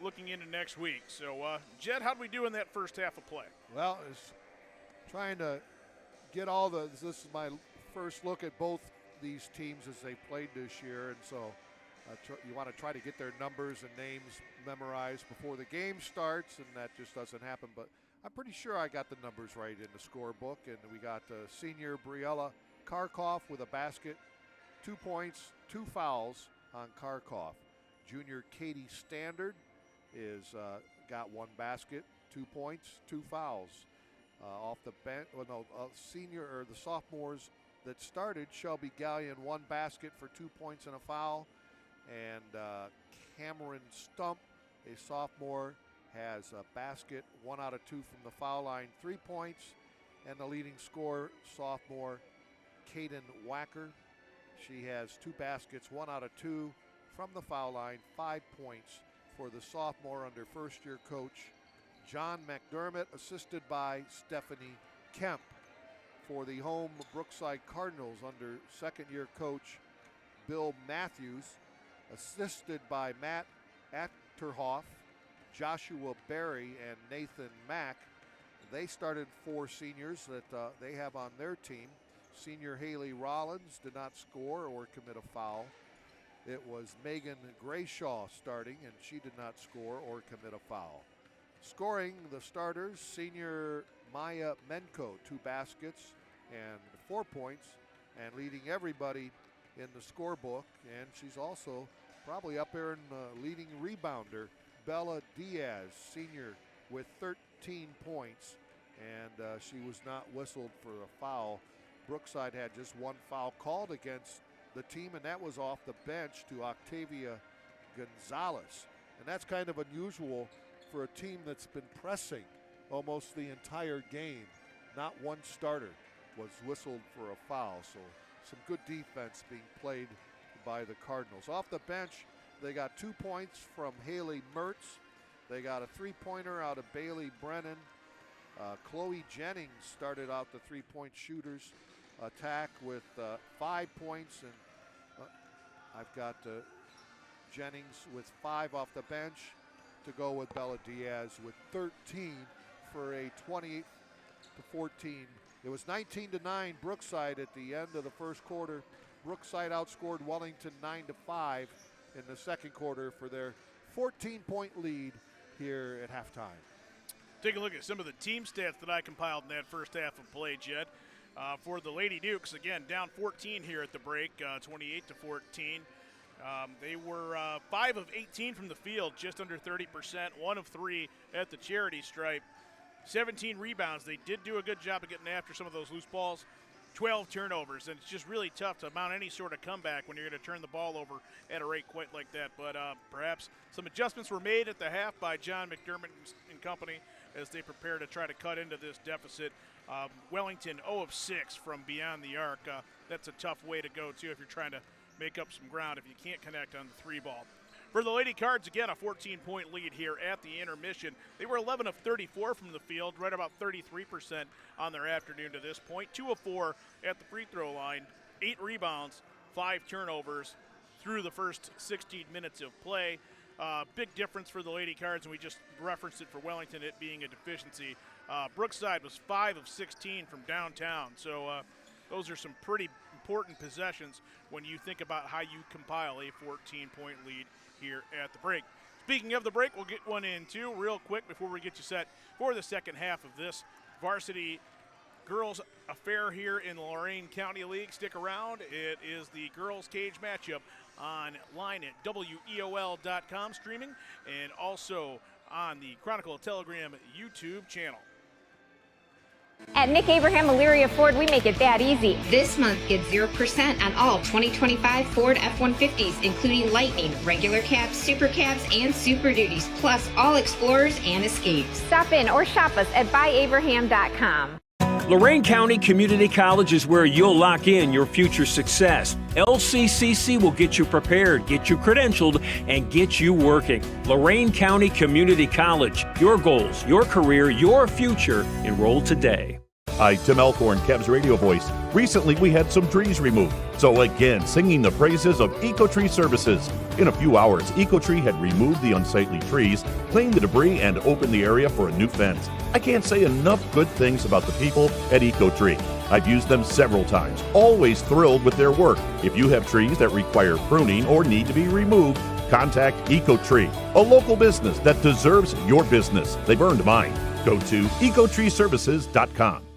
S1: looking into next week. So, Jed, how did we do in that first half of play?
S2: Well, it's trying to get all the – this is my first look at both these teams as they played this year, and so you want to try to get their numbers and names memorized before the game starts, and that just doesn't happen. But I'm pretty sure I got the numbers right in the scorebook, and we got senior Briella Karkoff with a basket, 2 points, 2 fouls on Karkoff. Junior Katie Standard is got 1 basket, 2 points, 2 fouls. Off the bench, the sophomores that started, Shelby Gallion 1 basket for 2 points and a foul, and Cameron Stump, a sophomore, has a basket, 1 out of 2 from the foul line, 3 points, and the leading scorer, sophomore Kaden Wacker. She has 2 baskets, 1 out of 2 from the foul line, 5 points for the sophomore under first-year coach John McDermott, assisted by Stephanie Kemp. For the home Brookside Cardinals under second-year coach Bill Matthews, assisted by Matt Achterhoff, Joshua Berry, and Nathan Mack. They started 4 seniors that they have on their team. Senior Haley Rollins did not score or commit a foul. It was Megan Grayshaw starting, and she did not score or commit a foul. Scoring the starters, senior Maya Menko, 2 baskets and 4 points, and leading everybody in the scorebook. And she's also probably up there in leading rebounder, Bella Diaz, senior, with 13 points, and she was not whistled for a foul. Brookside had just 1 foul called against the team, and that was off the bench to Octavia Gonzalez. And that's kind of unusual for a team that's been pressing almost the entire game. Not 1 starter was whistled for a foul, so some good defense being played by the Cardinals. Off the bench, they got 2 points from Haley Mertz. They got a 3-pointer out of Bailey Brennan. Chloe Jennings started out the 3-point shooters attack with 5 points, and I've got Jennings with 5 off the bench to go with Bella Diaz with 13 for a 28-14. It was 19-9 Brookside at the end of the first quarter. Brookside outscored Wellington 9-5 in the second quarter for their 14-point lead here at halftime.
S1: Take a look at some of the team stats that I compiled in that first half of play, Jed. For the Lady Dukes, again, down 14 here at the break, 28-14. They were 5 of 18 from the field, just under 30%, 1 of 3 at the charity stripe. 17 rebounds. They did do a good job of getting after some of those loose balls. 12 turnovers, and it's just really tough to mount any sort of comeback when you're going to turn the ball over at a rate quite like that. But perhaps some adjustments were made at the half by John McDermott and company as they prepare to try to cut into this deficit. Wellington 0 of 6 from beyond the arc. That's a tough way to go, too, if you're trying to make up some ground if you can't connect on the 3-ball. For the Lady Cards, again, a 14-point lead here at the intermission. They were 11 of 34 from the field, right about 33% on their afternoon to this point. 2 of 4 at the free throw line, 8 rebounds, 5 turnovers through the first 16 minutes of play. Big difference for the Lady Cards, and we just referenced it for Wellington, it being a deficiency. Brookside was 5 of 16 from downtown, so those are some pretty important possessions when you think about how you compile a 14-point lead here at the break. Speaking of the break, we'll get one in too real quick before we get you set for the second half of this varsity girls affair here in the Lorain County League. Stick around. It is the girls cage matchup online at WEOL.com streaming and also on the Chronicle Telegram YouTube channel.
S3: At Nick Abraham Elyria Ford, we make it that easy. This month, get 0% on all 2025 Ford F-150s, including Lightning, regular cabs, super cabs, and Super Duties, plus all Explorers and Escapes. Stop in or shop us at buyabraham.com.
S5: Lorain County Community College is where you'll lock in your future success. LCCC will get you prepared, get you credentialed, and get you working. Lorain County Community College. Your goals, your career, your future. Enroll today.
S6: Hi, Tim Alcorn, Cavs radio voice. Recently, we had some trees removed. So again, singing the praises of EcoTree Services. In a few hours, EcoTree had removed the unsightly trees, cleaned the debris, and opened the area for a new fence. I can't say enough good things about the people at EcoTree. I've used them several times, always thrilled with their work. If you have trees that require pruning or need to be removed, contact EcoTree, a local business that deserves your business. They've earned mine. Go to ecotreeservices.com.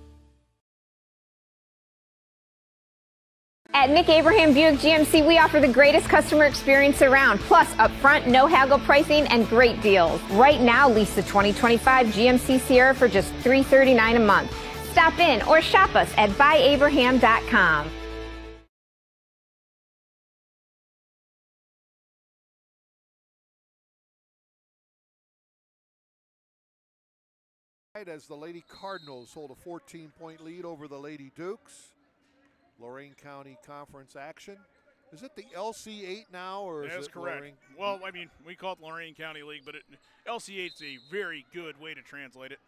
S3: At Nick Abraham Buick GMC, we offer the greatest customer experience around, plus upfront, no haggle pricing and great deals. Right now, lease the 2025 GMC Sierra for just $339 a month. Stop in or shop us at buyabraham.com.
S2: As the Lady Cardinals hold a 14-point lead over the Lady Dukes. Lorain County Conference action. Is it the LC8 now, or is
S1: That's
S2: it
S1: correct.
S2: Lorain?
S1: Well, I mean, we call it Lorain County League, but LC8 is a very good way to translate it.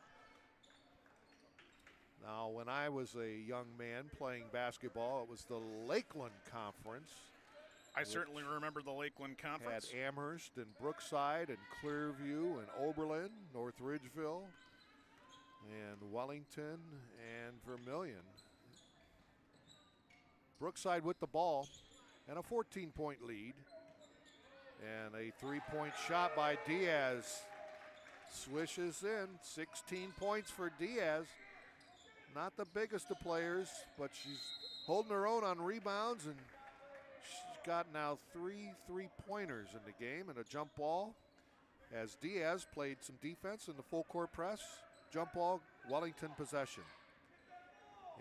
S2: Now, when I was a young man playing basketball, it was the Lakeland Conference.
S1: I certainly remember the Lakeland Conference.
S2: Had Amherst and Brookside and Clearview and Oberlin, North Ridgeville, and Wellington and Vermilion. Brookside with the ball and a 14-point lead. And a three-point shot by Diaz. Swishes in, 16 points for Diaz. Not the biggest of players, but she's holding her own on rebounds, and she's got now 3 3-pointers in the game and a jump ball. As Diaz played some defense in the full court press. Jump ball, Wellington possession.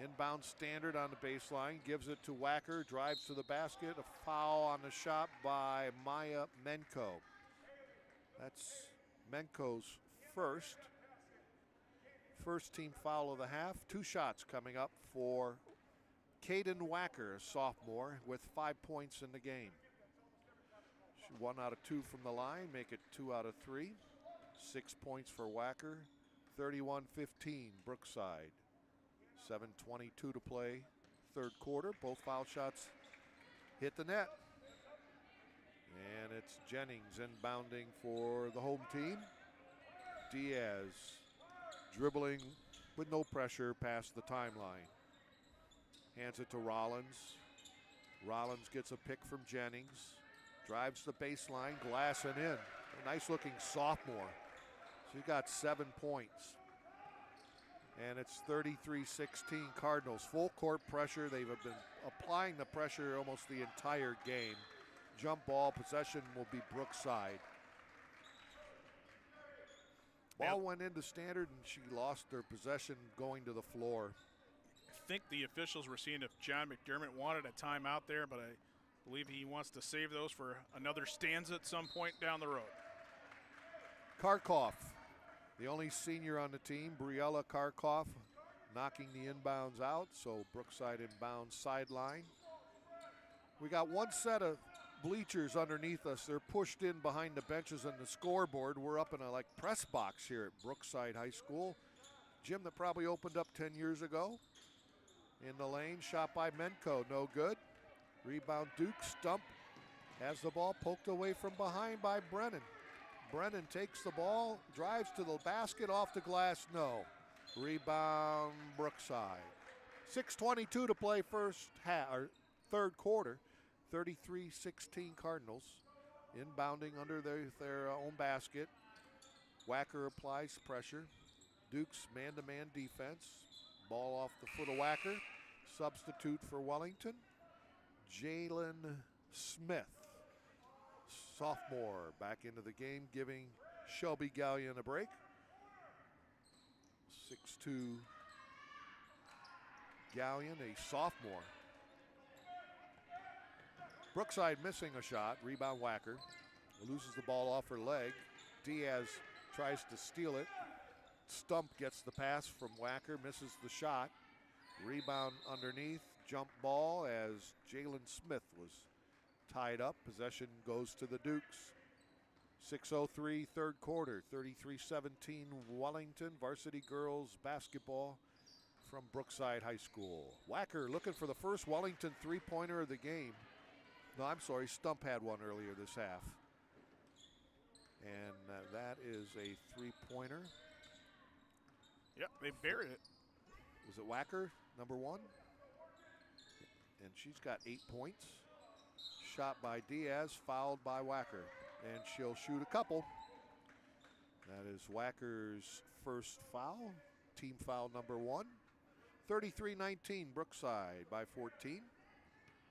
S2: Inbound Standard on the baseline, gives it to Wacker, drives to the basket, a foul on the shot by Maya Menko. That's Menko's first team foul of the half. 2 shots coming up for Caden Wacker, a sophomore, with 5 points in the game. 1 out of 2 from the line, make it 2 out of 3. 6 points for Wacker, 31-15 Brookside. 7:22 to play, third quarter. Both foul shots hit the net. And it's Jennings inbounding for the home team. Diaz dribbling with no pressure past the timeline. Hands it to Rollins. Rollins gets a pick from Jennings. Drives the baseline, glass and in. A nice looking sophomore. She got 7 points. And it's 33-16 Cardinals. Full court pressure. They've been applying the pressure almost the entire game. Jump ball, possession will be Brookside. Ball went into standard and she lost her possession going to the floor.
S1: I think the officials were seeing if John McDermott wanted a timeout there, but I believe he wants to save those for another stanza at some point down the road.
S2: Karkoff, the only senior on the team, Briella Karkoff, knocking the inbounds out, so Brookside inbounds sideline. We got one set of bleachers underneath us. They're pushed in behind the benches and the scoreboard. We're up in a press box here at Brookside High School. Gym that probably opened up 10 years ago. In the lane, shot by Menko, no good. Rebound Duke, Stump has the ball poked away from behind by Brennan. Brennan takes the ball, drives to the basket, off the glass, no. Rebound Brookside. 6:22 to play third quarter. 33-16 Cardinals. Inbounding under their own basket. Wacker applies pressure. Duke's man-to-man defense. Ball off the foot of Wacker. Substitute for Wellington. Jalen Smith, sophomore, back into the game, giving Shelby Gallion a break. 6'2" Gallion, a sophomore. Brookside missing a shot. Rebound Wacker. Loses the ball off her leg. Diaz tries to steal it. Stump gets the pass from Wacker, misses the shot. Rebound underneath. Jump ball as Jalen Smith was tied up. Possession goes to the Dukes. 6:03 third quarter. 33-17 Wellington. Varsity girls basketball from Brookside High School. Wacker looking for the first Wellington three-pointer of the game. No, I'm sorry, Stump had one earlier this half. And that is a three-pointer.
S1: Yep, they buried it.
S2: Was it Wacker, number 1? And she's got 8 points. Shot by Diaz, fouled by Wacker. And she'll shoot a couple. That is Wacker's first foul. Team foul number 1. 33-19 Brookside by 14.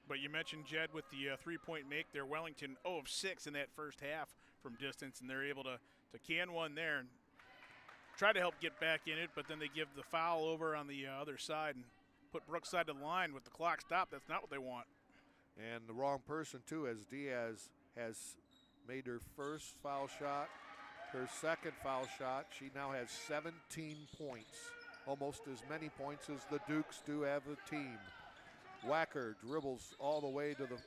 S1: But you mentioned, Jed, with the three-point make there, Wellington 0 of 6 in that first half from distance, and they're able to can one there and try to help get back in it, but then they give the foul over on the other side and put Brookside to the line with the clock stopped. That's not what they want.
S2: And the wrong person, too, as Diaz has made her first foul shot, her second foul shot. She now has 17 points, almost as many points as the Dukes do have a team. Wacker dribbles all the way to the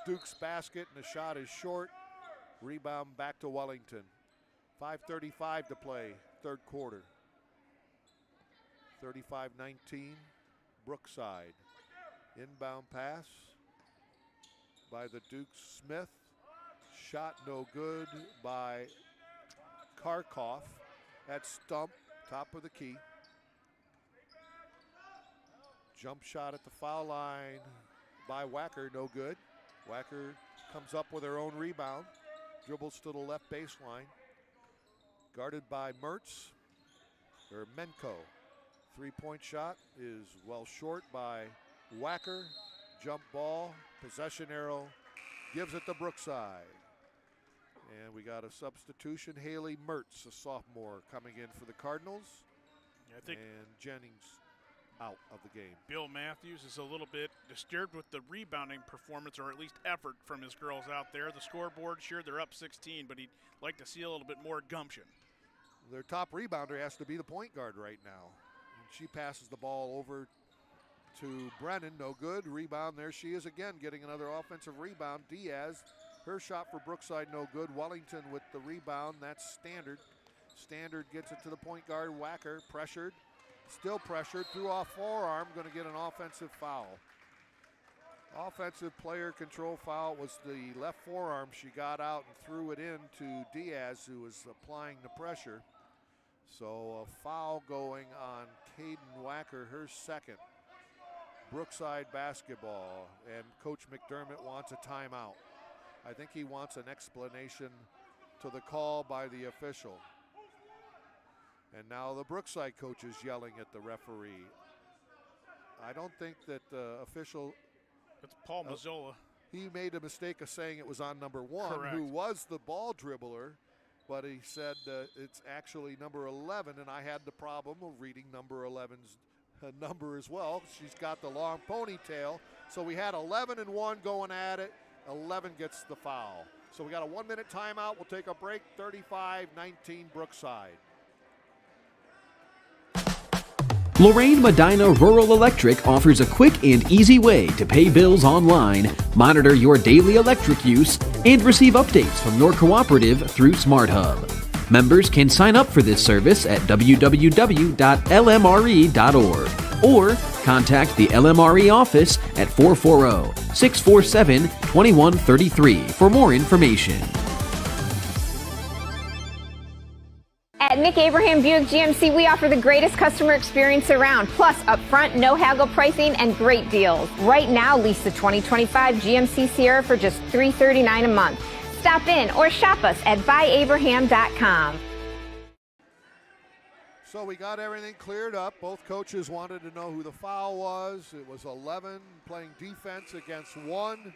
S2: Dukes basket, and the shot is short. Rebound back to Wellington. 5:35 to play, third quarter. 35-19, Brookside. Inbound pass by the Dukes Smith. Shot no good by Karkoff. That's Stump, top of the key. Jump shot at the foul line by Wacker, no good. Wacker comes up with her own rebound. Dribbles to the left baseline. Guarded by Menko. Three-point shot is well short by Wacker. Jump ball, possession arrow, gives it to Brookside. And we got a substitution. Haley Mertz, a sophomore, coming in for the Cardinals.
S1: I think
S2: and Jennings out of the game.
S1: Bill Matthews is a little bit disturbed with the rebounding performance, or at least effort, from his girls out there. The scoreboard, sure, they're up 16, but he'd like to see a little bit more gumption.
S2: Their top rebounder has to be the point guard right now. And she passes the ball over to Brennan, no good. Rebound, there she is again, getting another offensive rebound. Diaz, her shot for Brookside, no good. Wellington with the rebound, that's Standard. Standard gets it to the point guard, Wacker, pressured. Still pressured, threw off forearm, going to get an offensive foul. Offensive player control foul was the left forearm. She got out and threw it in to Diaz, who was applying the pressure. So a foul going on Caden Wacker, her second. Brookside basketball, and Coach McDermott wants a timeout. I think he wants an explanation to the call by the official. And now the Brookside coach is yelling at the referee. I don't think that the official...
S1: It's Paul Mazzola.
S2: He made a mistake of saying it was on number 1,
S1: Correct.
S2: who was the ball dribbler, but he said it's actually number 11, and I had the problem of reading number 11's number as well. She's got the long ponytail. So we had 11 and 1 going at it. 11 gets the foul. So we got a 1-minute timeout. We'll take a break. 35-19 Brookside.
S4: Lorain Medina Rural Electric offers a quick and easy way to pay bills online, monitor your daily electric use, and receive updates from your cooperative through SmartHub. Members can sign up for this service at www.lmre.org or contact the LMRE office at 440-647-2133 for more information.
S3: At Nick Abraham Buick GMC, we offer the greatest customer experience around, plus upfront, no haggle pricing and great deals. Right now, lease the 2025 GMC Sierra for just $339 a month. Stop in or shop us at buyabraham.com.
S2: So we got everything cleared up. Both coaches wanted to know who the foul was. It was 11 playing defense against 1.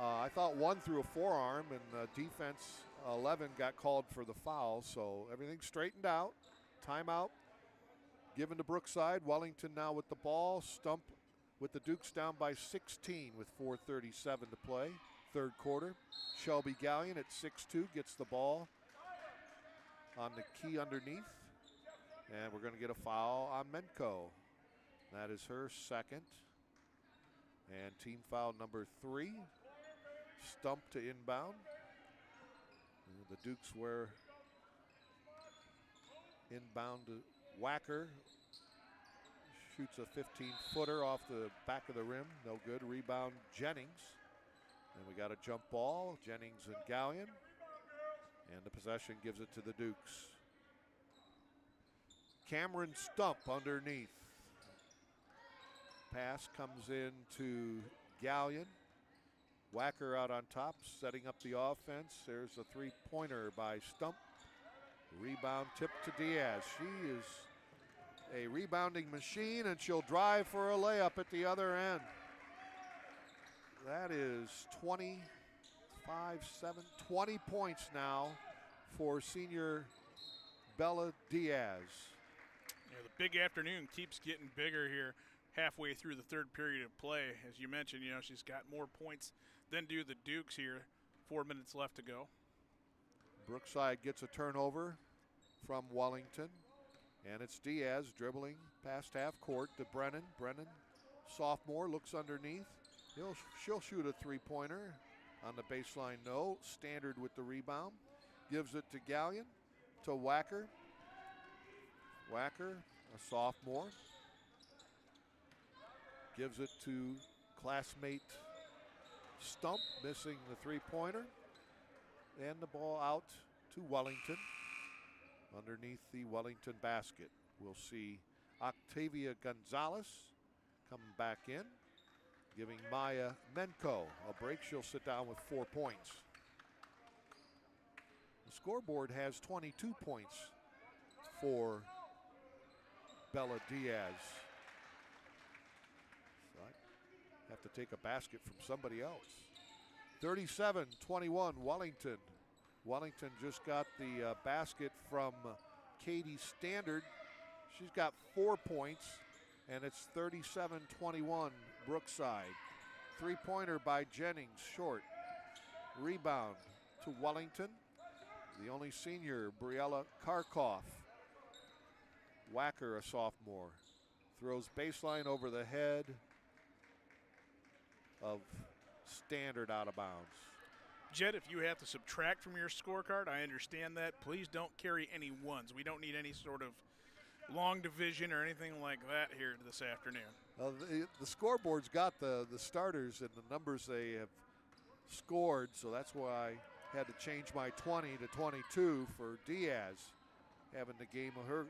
S2: I thought 1 threw a forearm, and defense 11 got called for the foul. So everything straightened out. Timeout given to Brookside. Wellington now with the ball. Stump with the Dukes down by 16 with 4:37 to play. Third quarter. Shelby Gallion at 6'2" gets the ball on the key underneath. And we're going to get a foul on Menko. That is her second. And team foul number 3. Stump to inbound. And the Dukes were inbound to Wacker. Shoots a 15-footer off the back of the rim. No good. Rebound Jennings. And we got a jump ball. Jennings and Gallion. And the possession gives it to the Dukes. Cameron Stump underneath. Pass comes in to Gallion. Wacker out on top, setting up the offense. There's a three-pointer by Stump. Rebound tip to Diaz. She is a rebounding machine, and she'll drive for a layup at the other end. That is 20 points now for senior Bella Diaz.
S1: Yeah, the big afternoon keeps getting bigger here halfway through the third period of play. As you mentioned, she's got more points than do the Dukes here. 4 minutes left to go.
S2: Brookside gets a turnover from Wellington, and it's Diaz dribbling past half court to Brennan. Brennan, sophomore, looks underneath. She'll shoot a three-pointer on the baseline. No. Standard with the rebound. Gives it to Gallion, to Wacker. Wacker, a sophomore, gives it to classmate Stump, missing the three-pointer. And the ball out to Wellington underneath the Wellington basket. We'll see Octavia Gonzalez coming back in, giving Maya Menko a break. She'll sit down with 4 points. The scoreboard has 22 points for Bella Diaz. So I have to take a basket from somebody else. 37-21 Wellington. Wellington just got the basket from Katie Standard. She's got 4 points, and it's 37-21 Brookside. Three-pointer by Jennings, short. Rebound to Wellington. The only senior, Briella Karkoff. Wacker, a sophomore, throws baseline over the head of Standard out of bounds.
S1: Jed, if you have to subtract from your scorecard, I understand that. Please don't carry any ones. We don't need any sort of long division or anything like that here this afternoon.
S2: The scoreboard's got the starters and the numbers they have scored, so that's why I had to change my 20 to 22 for Diaz, having the game of her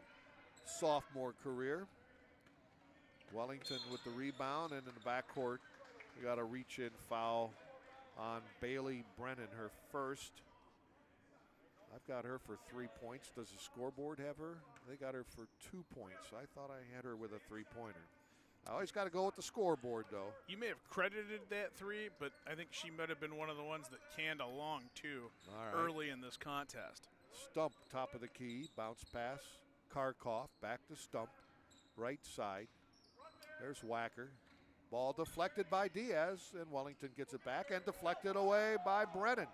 S2: sophomore career. Wellington with the rebound, and in the backcourt, we got a reach-in foul on Bailey Brennan, her first. I've got her for 3 points. Does the scoreboard have her? They got her for 2 points. I thought I had her with a three-pointer. I always got to go with the scoreboard, though.
S1: You may have credited that three, but I think she might have been one of the ones that canned a long two early in this contest.
S2: Stump, top of the key, bounce pass. Karkoff, back to Stump, right side. There's Wacker. Ball deflected by Diaz, and Wellington gets it back and deflected away by Brennan.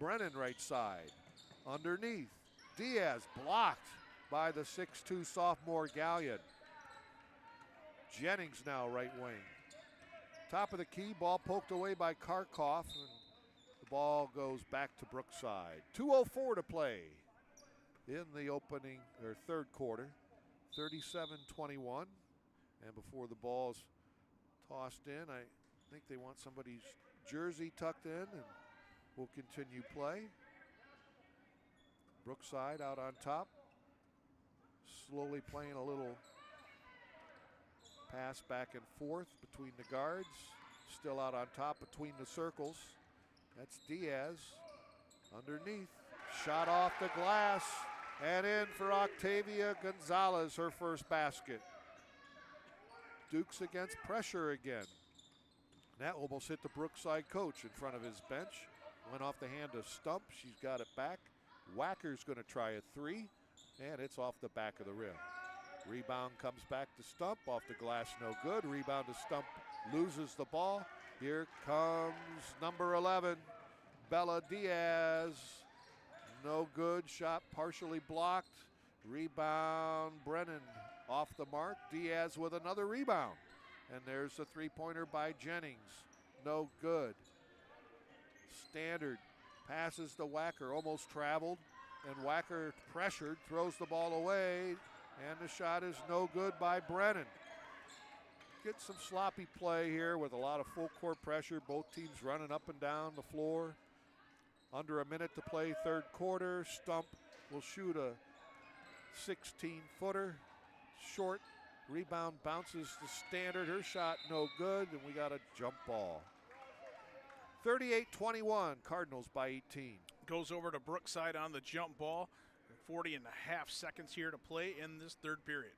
S2: Brennan right side. Underneath. Diaz blocked by the 6'2 sophomore Gallion. Jennings now right wing. Top of the key, ball poked away by Karkoff, and the ball goes back to Brookside. 2:04 to play in the opening or third quarter. 37-21. And before the ball's tossed in, I think they want somebody's jersey tucked in, and we'll continue play. Brookside out on top. Slowly playing a little pass back and forth between the guards. Still out on top between the circles. That's Diaz. Underneath. Shot off the glass. And in for Octavia Gonzalez, her first basket. Dukes against pressure again. That almost hit the Brookside coach in front of his bench. Went off the hand of Stump. She's got it back. Wacker's going to try a three, and it's off the back of the rim. Rebound comes back to Stump. Off the glass, no good. Rebound to Stump, loses the ball. Here comes number 11, Bella Diaz. No good. Shot partially blocked. Rebound, Brennan off the mark. Diaz with another rebound. And there's a three-pointer by Jennings. No good. Standard passes to Wacker, almost traveled. And Wacker pressured, throws the ball away. And the shot is no good by Brennan. Get some sloppy play here with a lot of full court pressure. Both teams running up and down the floor. Under a minute to play, third quarter. Stump will shoot a 16-footer. Short. Rebound bounces to Standard. Her shot no good, and we got a jump ball. 38-21, Cardinals by 18.
S1: Goes over to Brookside on the jump ball. 40 and a half seconds here to play in this third period.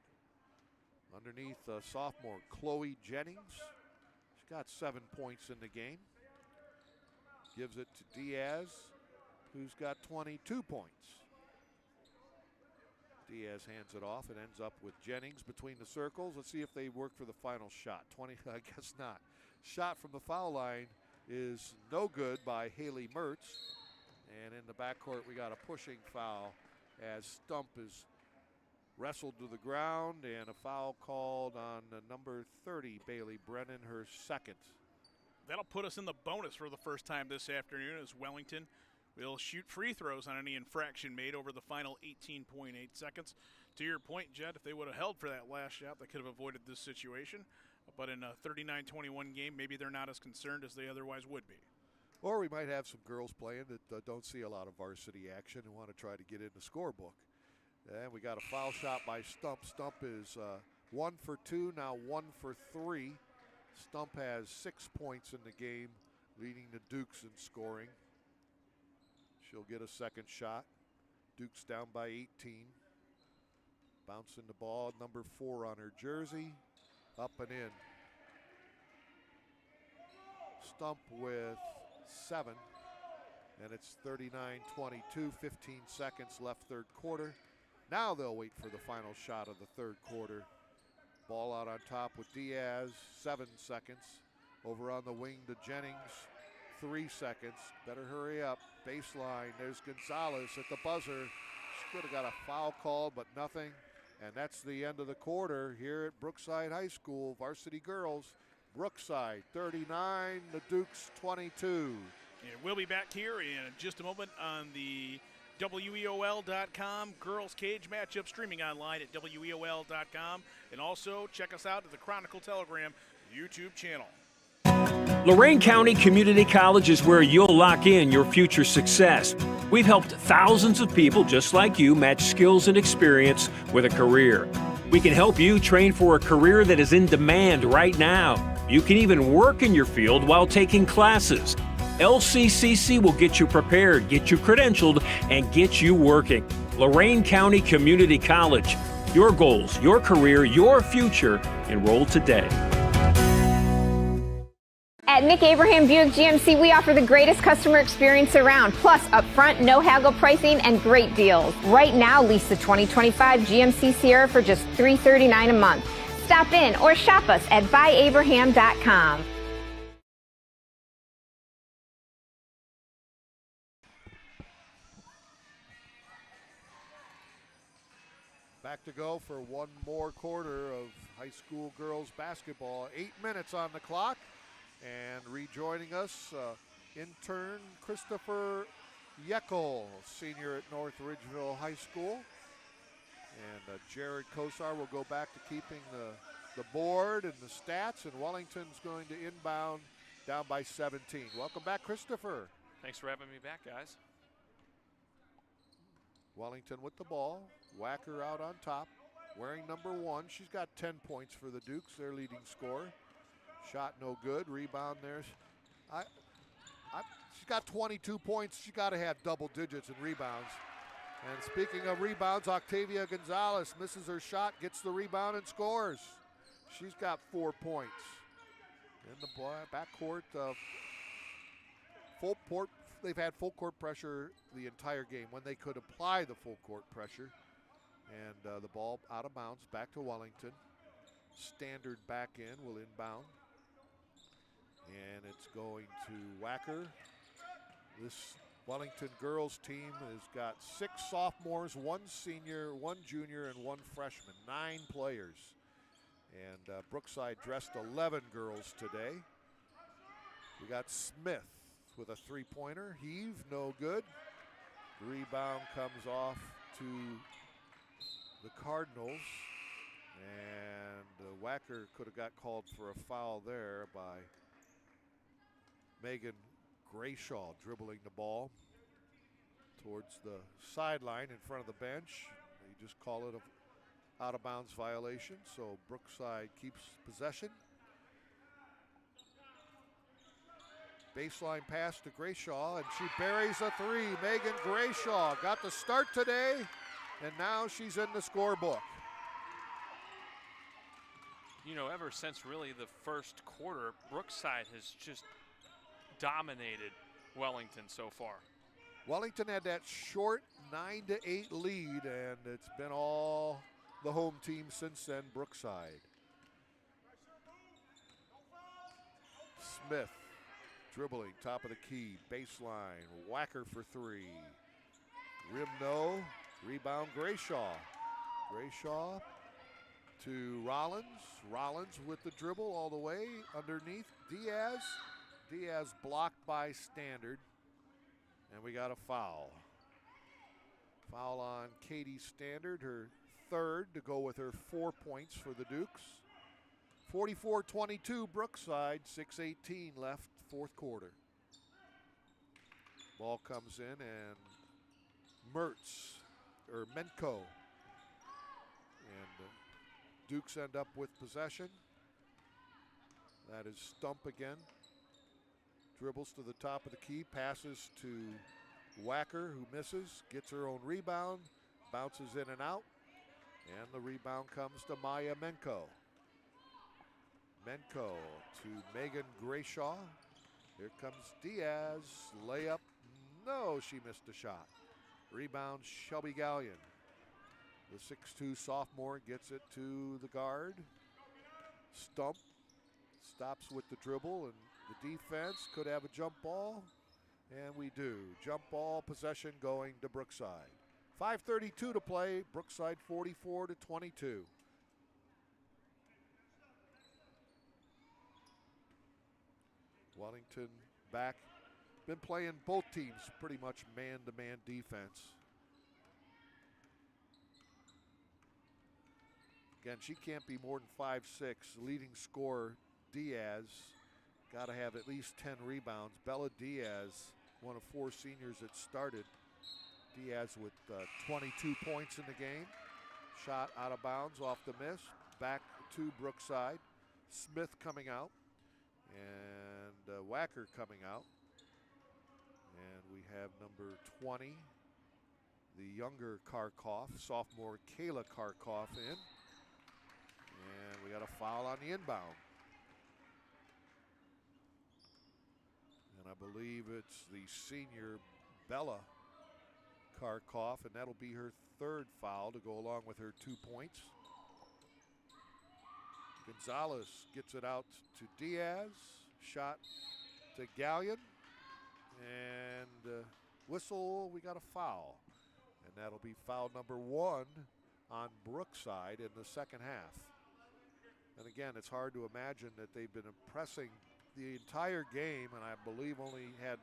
S2: Underneath sophomore Chloe Jennings. She's got 7 points in the game. Gives it to Diaz, who's got 22 points. Diaz hands it off. It ends up with Jennings between the circles. Let's see if they work for the final shot. 20, I guess not. Shot from the foul line is no good by Haley Mertz. And in the backcourt, we got a pushing foul as Stump is wrestled to the ground, and a foul called on number 30, Bailey Brennan, her second.
S1: That'll put us in the bonus for the first time this afternoon as Wellington will shoot free throws on any infraction made over the final 18.8 seconds. To your point, Jed, if they would have held for that last shot, they could have avoided this situation. But in a 39-21 game, maybe they're not as concerned as they otherwise would be.
S2: Or we might have some girls playing that don't see a lot of varsity action and want to try to get in the scorebook. And we got a foul shot by Stump. Stump is 1 for 2, now 1 for 3. Stump has 6 points in the game, leading the Dukes in scoring. She'll get a second shot. Dukes down by 18. Bouncing the ball, number 4 on her jersey. Up and in. Stump with 7. And it's 39-22, 15 seconds left third quarter. Now they'll wait for the final shot of the third quarter. Ball out on top with Diaz, 7 seconds. Over on the wing to Jennings, 3 seconds. Better hurry up. Baseline, there's Gonzalez at the buzzer. She could have got a foul called, but nothing. And that's the end of the quarter here at Brookside High School. Varsity girls, Brookside 39, the Dukes 22.
S1: And we'll be back here in just a moment on the WEOL.com Girls Cage matchup, streaming online at WEOL.com. And also check us out at the Chronicle Telegram YouTube channel.
S5: Lorain County Community College is where you'll lock in your future success. We've helped thousands of people just like you match skills and experience with a career. We can help you train for a career that is in demand right now. You can even work in your field while taking classes. LCCC will get you prepared, get you credentialed, and get you working. Lorain County Community College. Your goals, your career, your future. Enroll today.
S3: At Nick Abraham Buick GMC, we offer the greatest customer experience around, plus upfront, no haggle pricing and great deals. Right now, lease the 2025 GMC Sierra for just $339 a month. Stop in or shop us at buyabraham.com.
S2: Back to go for one more quarter of high school girls basketball. 8 minutes on the clock. And rejoining us, intern Christopher Yeckel, senior at North Ridgeville High School. And Jared Kosar will go back to keeping the board and the stats, and Wellington's going to inbound down by 17. Welcome back, Christopher.
S8: Thanks for having me back, guys.
S2: Wellington with the ball. Wacker out on top, wearing number 1. She's got 10 points for the Dukes, their leading scorer. Shot no good. Rebound there. She's got 22 points. She's got to have double digits in rebounds. And speaking of rebounds, Octavia Gonzalez misses her shot, gets the rebound, and scores. She's got 4 points. In the backcourt, they've had full court pressure the entire game when they could apply the full court pressure. And the ball out of bounds, back to Wellington. Standard back in, will inbound. And it's going to Wacker. This Wellington girls team has got 6 sophomores, 1 senior, 1 junior, and 1 freshman. 9 players. And Brookside dressed 11 girls today. We got Smith with a 3-pointer. Heave, no good. The rebound comes off to the Cardinals. And Wacker could have got called for a foul there by Megan Grayshaw, dribbling the ball towards the sideline in front of the bench. They just call it a out-of-bounds violation, so Brookside keeps possession. Baseline pass to Grayshaw, and she buries a 3. Megan Grayshaw got the start today, and now she's in the scorebook.
S8: You know, ever since really the first quarter, Brookside has just dominated Wellington so far.
S2: Wellington had that short 9-8 lead, and it's been all the home team since then. Brookside. Smith dribbling, top of the key, baseline, Wacker for 3. Rim no, rebound Grayshaw. Grayshaw to Rollins. Rollins with the dribble all the way underneath Diaz. Diaz blocked by Standard, and we got a foul. Foul on Katie Standard, her 3rd to go with her 4 points for the Dukes. 44-22 Brookside, 6:18 left, 4th quarter. Ball comes in, and Menko. And Dukes end up with possession. That is Stump again. Dribbles to the top of the key, passes to Wacker, who misses, gets her own rebound, bounces in and out, and the rebound comes to Maya Menko. Menko to Megan Grayshaw. Here comes Diaz, layup, no, she missed a shot. Rebound Shelby Gallion. The 6'2 sophomore gets it to the guard. Stump stops with the dribble, and the defense could have a jump ball, and we do. Jump ball possession going to Brookside. 5:32 to play, Brookside 44-22. Wellington back. Been playing both teams pretty much man-to-man defense. Again, she can't be more than 5'6". Leading scorer, Diaz, got to have at least 10 rebounds. Bella Diaz, one of 4 seniors that started. Diaz with 22 points in the game. Shot out of bounds off the miss. Back to Brookside. Smith coming out. And Wacker coming out. And we have number 20, the younger Karkoff, sophomore Kayla Karkoff in. And we got a foul on the inbound. And I believe it's the senior Bella Karkoff, and that'll be her third foul to go along with her 2 points. Gonzalez gets it out to Diaz. Shot to Gallion. And whistle, we got a foul. And that'll be foul number 1 on Brookside in the second half. And again, it's hard to imagine that they've been pressing the entire game, and I believe only had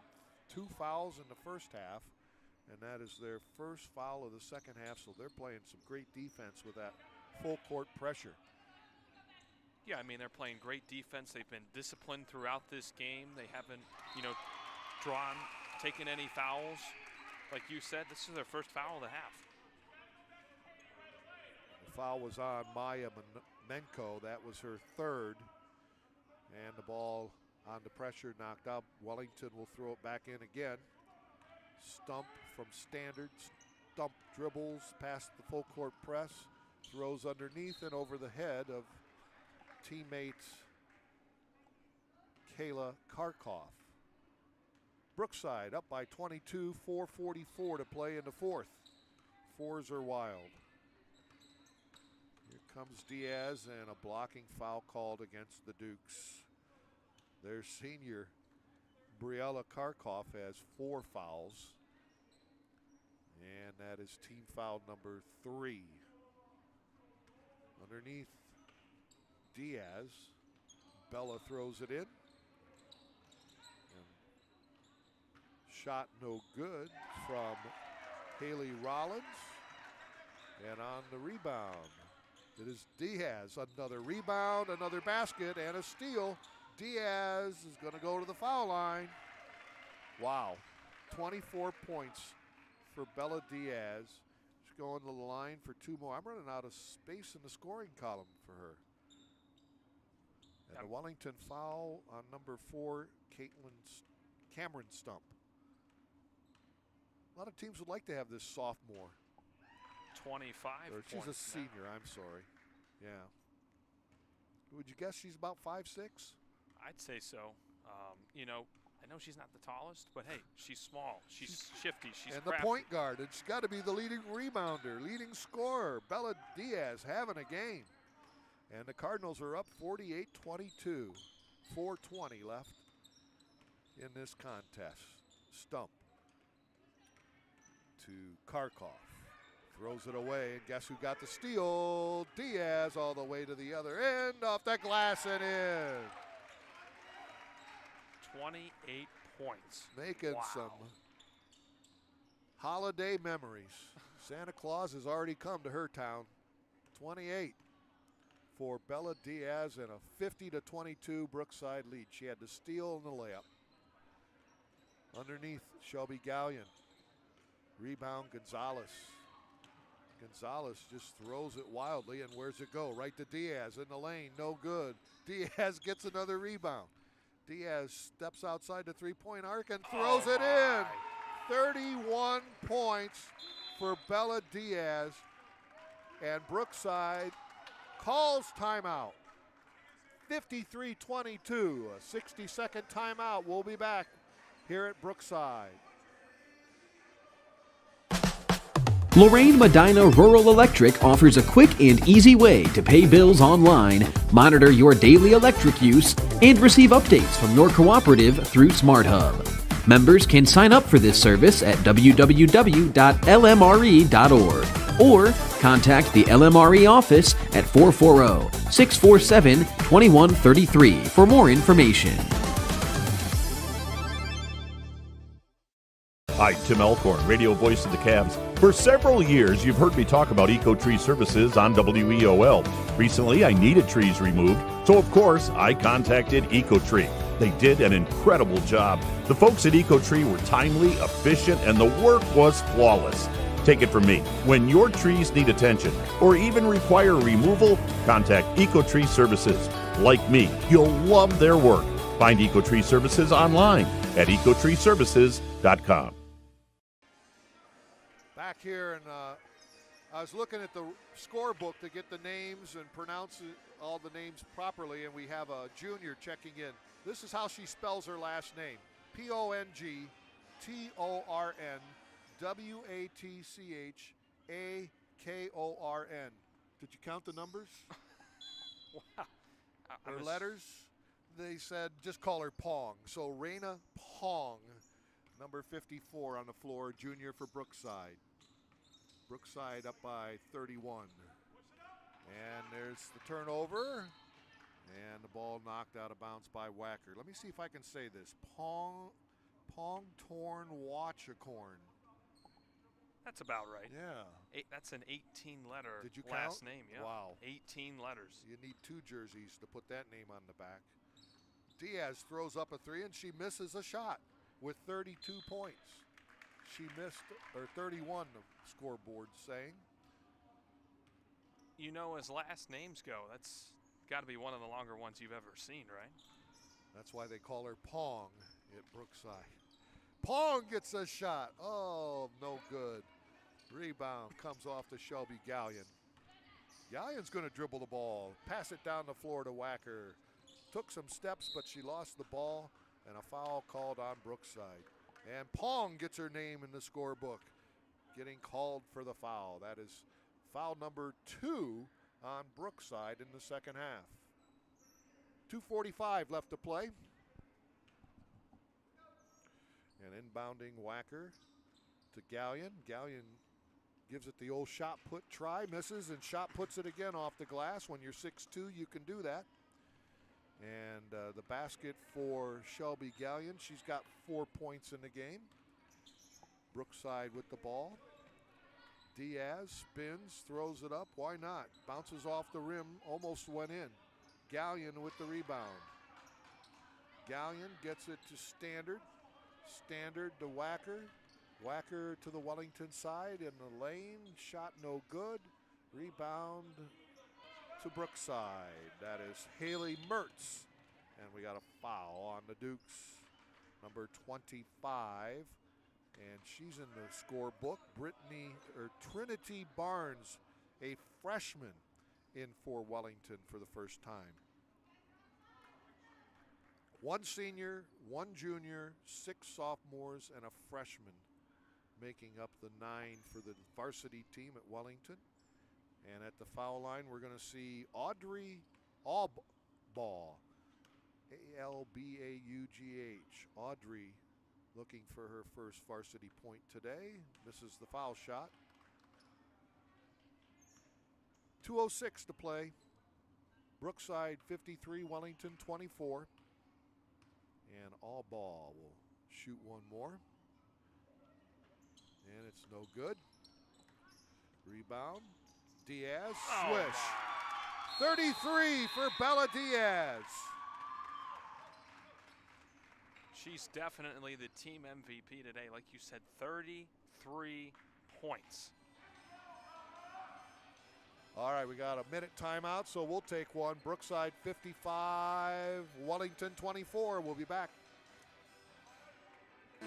S2: 2 fouls in the first half. And that is their first foul of the second half, so they're playing some great defense with that full court pressure.
S8: Yeah, I mean, they're playing great defense. They've been disciplined throughout this game. They haven't, taken any fouls. Like you said, this is their first foul of the half.
S2: The foul was on Maya Menko. That was her third. And the ball on the pressure knocked out. Wellington will throw it back in again. Stump from standard. Stump dribbles past the full court press. Throws underneath and over the head of teammate Kayla Karkoff. Brookside up by 22, 4:44 to play in the fourth. Fours are wild. Here comes Diaz and a blocking foul called against the Dukes. Their senior Briella Karkoff has 4 fouls. And that is team foul number 3. Underneath Diaz, Bella throws it in. And shot no good from Haley Rollins. And on the rebound, it is Diaz. Another rebound, another basket, and a steal. Diaz is going to go to the foul line. Wow, 24 points for Bella Diaz. She's going to the line for 2 more. I'm running out of space in the scoring column for her. And a Wellington foul on number 4, Cameron Stump. A lot of teams would like to have this sophomore.
S8: 25
S2: or she's
S8: points
S2: a senior,
S8: now.
S2: I'm sorry. Yeah. Would you guess she's about 5'6"?
S8: I'd say so. I know she's not the tallest, but hey, she's small. She's shifty. She's
S2: and
S8: crafty.
S2: The point guard. It's got to be the leading rebounder, leading scorer. Bella Diaz having a game. And the Cardinals are up 48-22. 4:20 left in this contest. Stump to Karkoff. Throws it away, and guess who got the steal? Diaz all the way to the other end, off the glass and in.
S8: 28 points.
S2: Making some holiday memories. Santa Claus has already come to her town. 28 for Bella Diaz and a 50-22 Brookside lead. She had the steal and the layup. Underneath, Shelby Gallion. Rebound, Gonzalez. Gonzalez just throws it wildly, and where's it go? Right to Diaz in the lane, no good. Diaz gets another rebound. Diaz steps outside the three-point arc and throws it in. 31 points for Bella Diaz, and Brookside calls timeout. 53-22, a 60-second timeout. We'll be back here at Brookside.
S4: Lorain Medina Rural Electric offers a quick and easy way to pay bills online, monitor your daily electric use, and receive updates from your cooperative through SmartHub. Members can sign up for this service at www.lmre.org or contact the LMRE office at 440-647-2133 for more information.
S6: Hi, Tim Alcorn, radio voice of the Cavs. For several years, you've heard me talk about EcoTree services on WEOL. Recently, I needed trees removed, so of course, I contacted EcoTree. They did an incredible job. The folks at EcoTree were timely, efficient, and the work was flawless. Take it from me. When your trees need attention or even require removal, contact EcoTree Services. Like me, you'll love their work. Find EcoTree Services online at ecotreeservices.com.
S2: Back here, and I was looking at the scorebook to get the names and pronounce all the names properly, and we have a junior checking in. This is how she spells her last name. Pongtornwatchakon. Did you count the numbers?
S8: Wow.
S2: Her letters? They said just call her Pong. So Raina Pong, number 54 on the floor, junior for Brookside. Brookside up by 31. And there's the turnover. And the ball knocked out of bounds by Wacker. Let me see if I can say this. Pongtornwatchakon.
S8: That's about right.
S2: Yeah.
S8: That's an 18-letter
S2: Did you
S8: last
S2: count?
S8: name. Yeah.
S2: Wow.
S8: 18 letters.
S2: You need 2 jerseys to put that name on the back. Diaz throws up a 3, and she misses a shot with 32 points. She missed, or 31, the scoreboard saying.
S8: You know, as last names go, that's got to be one of the longer ones you've ever seen, right?
S2: That's why they call her Pong at Brookside. Pong gets a shot. Oh, no good. Rebound comes off to Shelby Gallion. Gallion's going to dribble the ball, pass it down the floor to Wacker. Took some steps, but she lost the ball, and a foul called on Brookside. And Pong gets her name in the scorebook, getting called for the foul. That is foul number 2 on Brookside in the second half. 2:45 left to play. And inbounding Wacker to Gallion. Gallion gives it the old shot put try, misses, and shot puts it again off the glass. When you're 6'2", you can do that. And the basket for Shelby Gallion. She's got 4 points in the game. Brookside with the ball. Diaz spins, throws it up. Why not? Bounces off the rim, almost went in. Gallion with the rebound. Gallion gets it to Standard. Standard to Wacker. Wacker to the Wellington side in the lane. Shot no good. Rebound to Brookside. That is Haley Mertz. And we got a foul on the Dukes. Number 25. And she's in the scorebook. Trinity Barnes, a freshman, in for Wellington for the first time. 1 senior, 1 junior, 6 sophomores, and a freshman making up the 9 for the varsity team at Wellington. And at the foul line, we're going to see Audrey Albaugh, Albaugh. Audrey looking for her first varsity point today. Misses the foul shot. 2:06 to play. Brookside 53, Wellington 24. And Albaugh will shoot one more. And it's no good. Rebound. Diaz, swish. 33 for Bella Diaz.
S8: She's definitely the team MVP today. Like you said, 33 points.
S2: All right, we got a minute timeout, so we'll take one. Brookside 55, Wellington 24. We'll be back.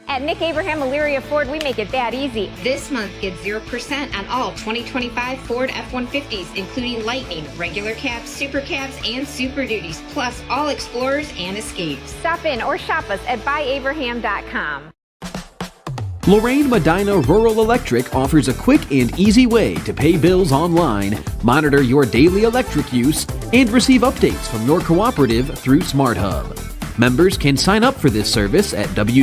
S3: At Nick Abraham Elyria Ford, we make it that easy. This month, get 0% on all 2025 Ford F-150s, including Lightning, regular cabs, super cabs, and Super Duties, plus all Explorers and Escapes. Stop in or shop us at buyabraham.com.
S4: Lorain Medina Rural Electric offers a quick and easy way to pay bills online, monitor your daily electric use, and receive updates from your cooperative through SmartHub. Members can sign up for this service at www.lmre.org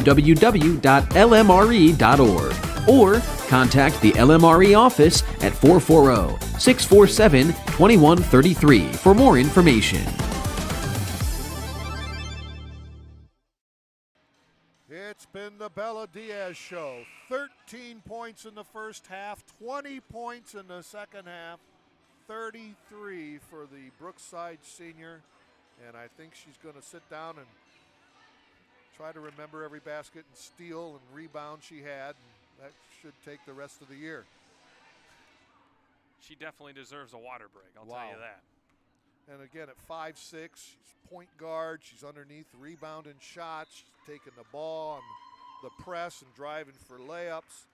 S4: or contact the LMRE office at 440-647-2133 for more information.
S2: It's been the Bella Diaz show. 13 points in the first half, 20 points in the second half, 33 for the Brookside senior. And I think she's going to sit down and try to remember every basket and steal and rebound she had. And that should take the rest of the year.
S8: she definitely deserves a water break, I'll
S2: Wow.
S8: tell you that.
S2: And again, at 5'6", she's point guard. She's underneath, rebounding shots. She's taking the ball on the press and driving for layups.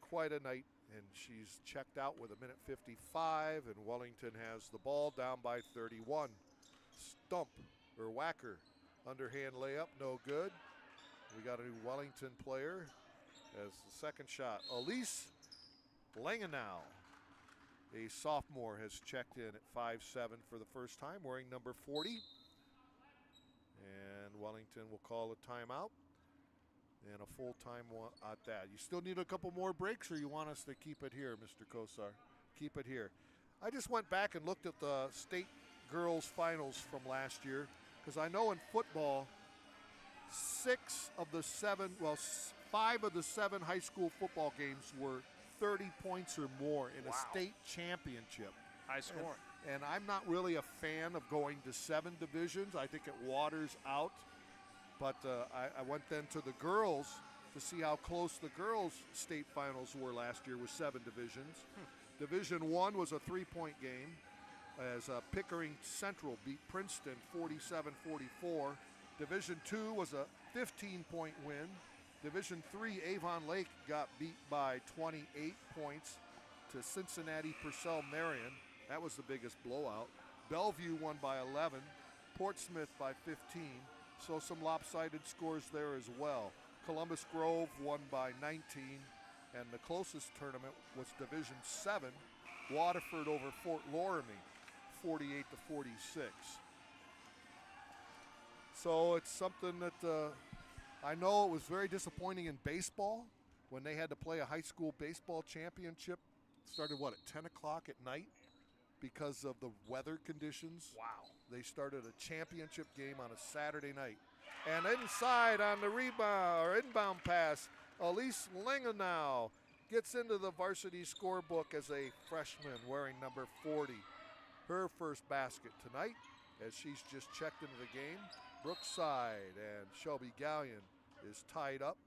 S2: Quite a night, and she's checked out with 1:55, and Wellington has the ball down by 31. Whacker, underhand layup, no good. We got a new Wellington player as the second shot. Elise Langenau, a sophomore, has checked in at 5'7" for the first time, wearing number 40. And Wellington will call a timeout and a full-time one at that. You still need a couple more breaks, or you want us to keep it here, Mr. Kosar? Keep it here. I just went back and looked at the state girls finals from last year, because I know in football, 5 of the 7 high school football games were 30 points or more in a state championship.
S8: High score.
S2: And I'm not really a fan of going to 7 divisions. I think it waters out. But I went then to the girls to see how close the girls' state finals were last year with 7 divisions. Division 1 was a 3-point game as Pickering Central beat Princeton 47-44. Division 2 was a 15-point win. Division 3, Avon Lake got beat by 28 points to Cincinnati Purcell Marion. That was the biggest blowout. Bellevue won by 11, Portsmouth by 15. So some lopsided scores there as well. Columbus Grove won by 19, and the closest tournament was Division 7, Waterford over Fort Loramie, 48-46. So it's something that I know it was very disappointing in baseball when they had to play a high school baseball championship. Started, at 10 o'clock at night because of the weather conditions.
S8: Wow.
S2: They started a championship game on a Saturday night. And inside on the inbound pass, Elise Langenau gets into the varsity scorebook as a freshman wearing number 40. Her first basket tonight as she's just checked into the game. Brookside and Shelby Gallion is tied up.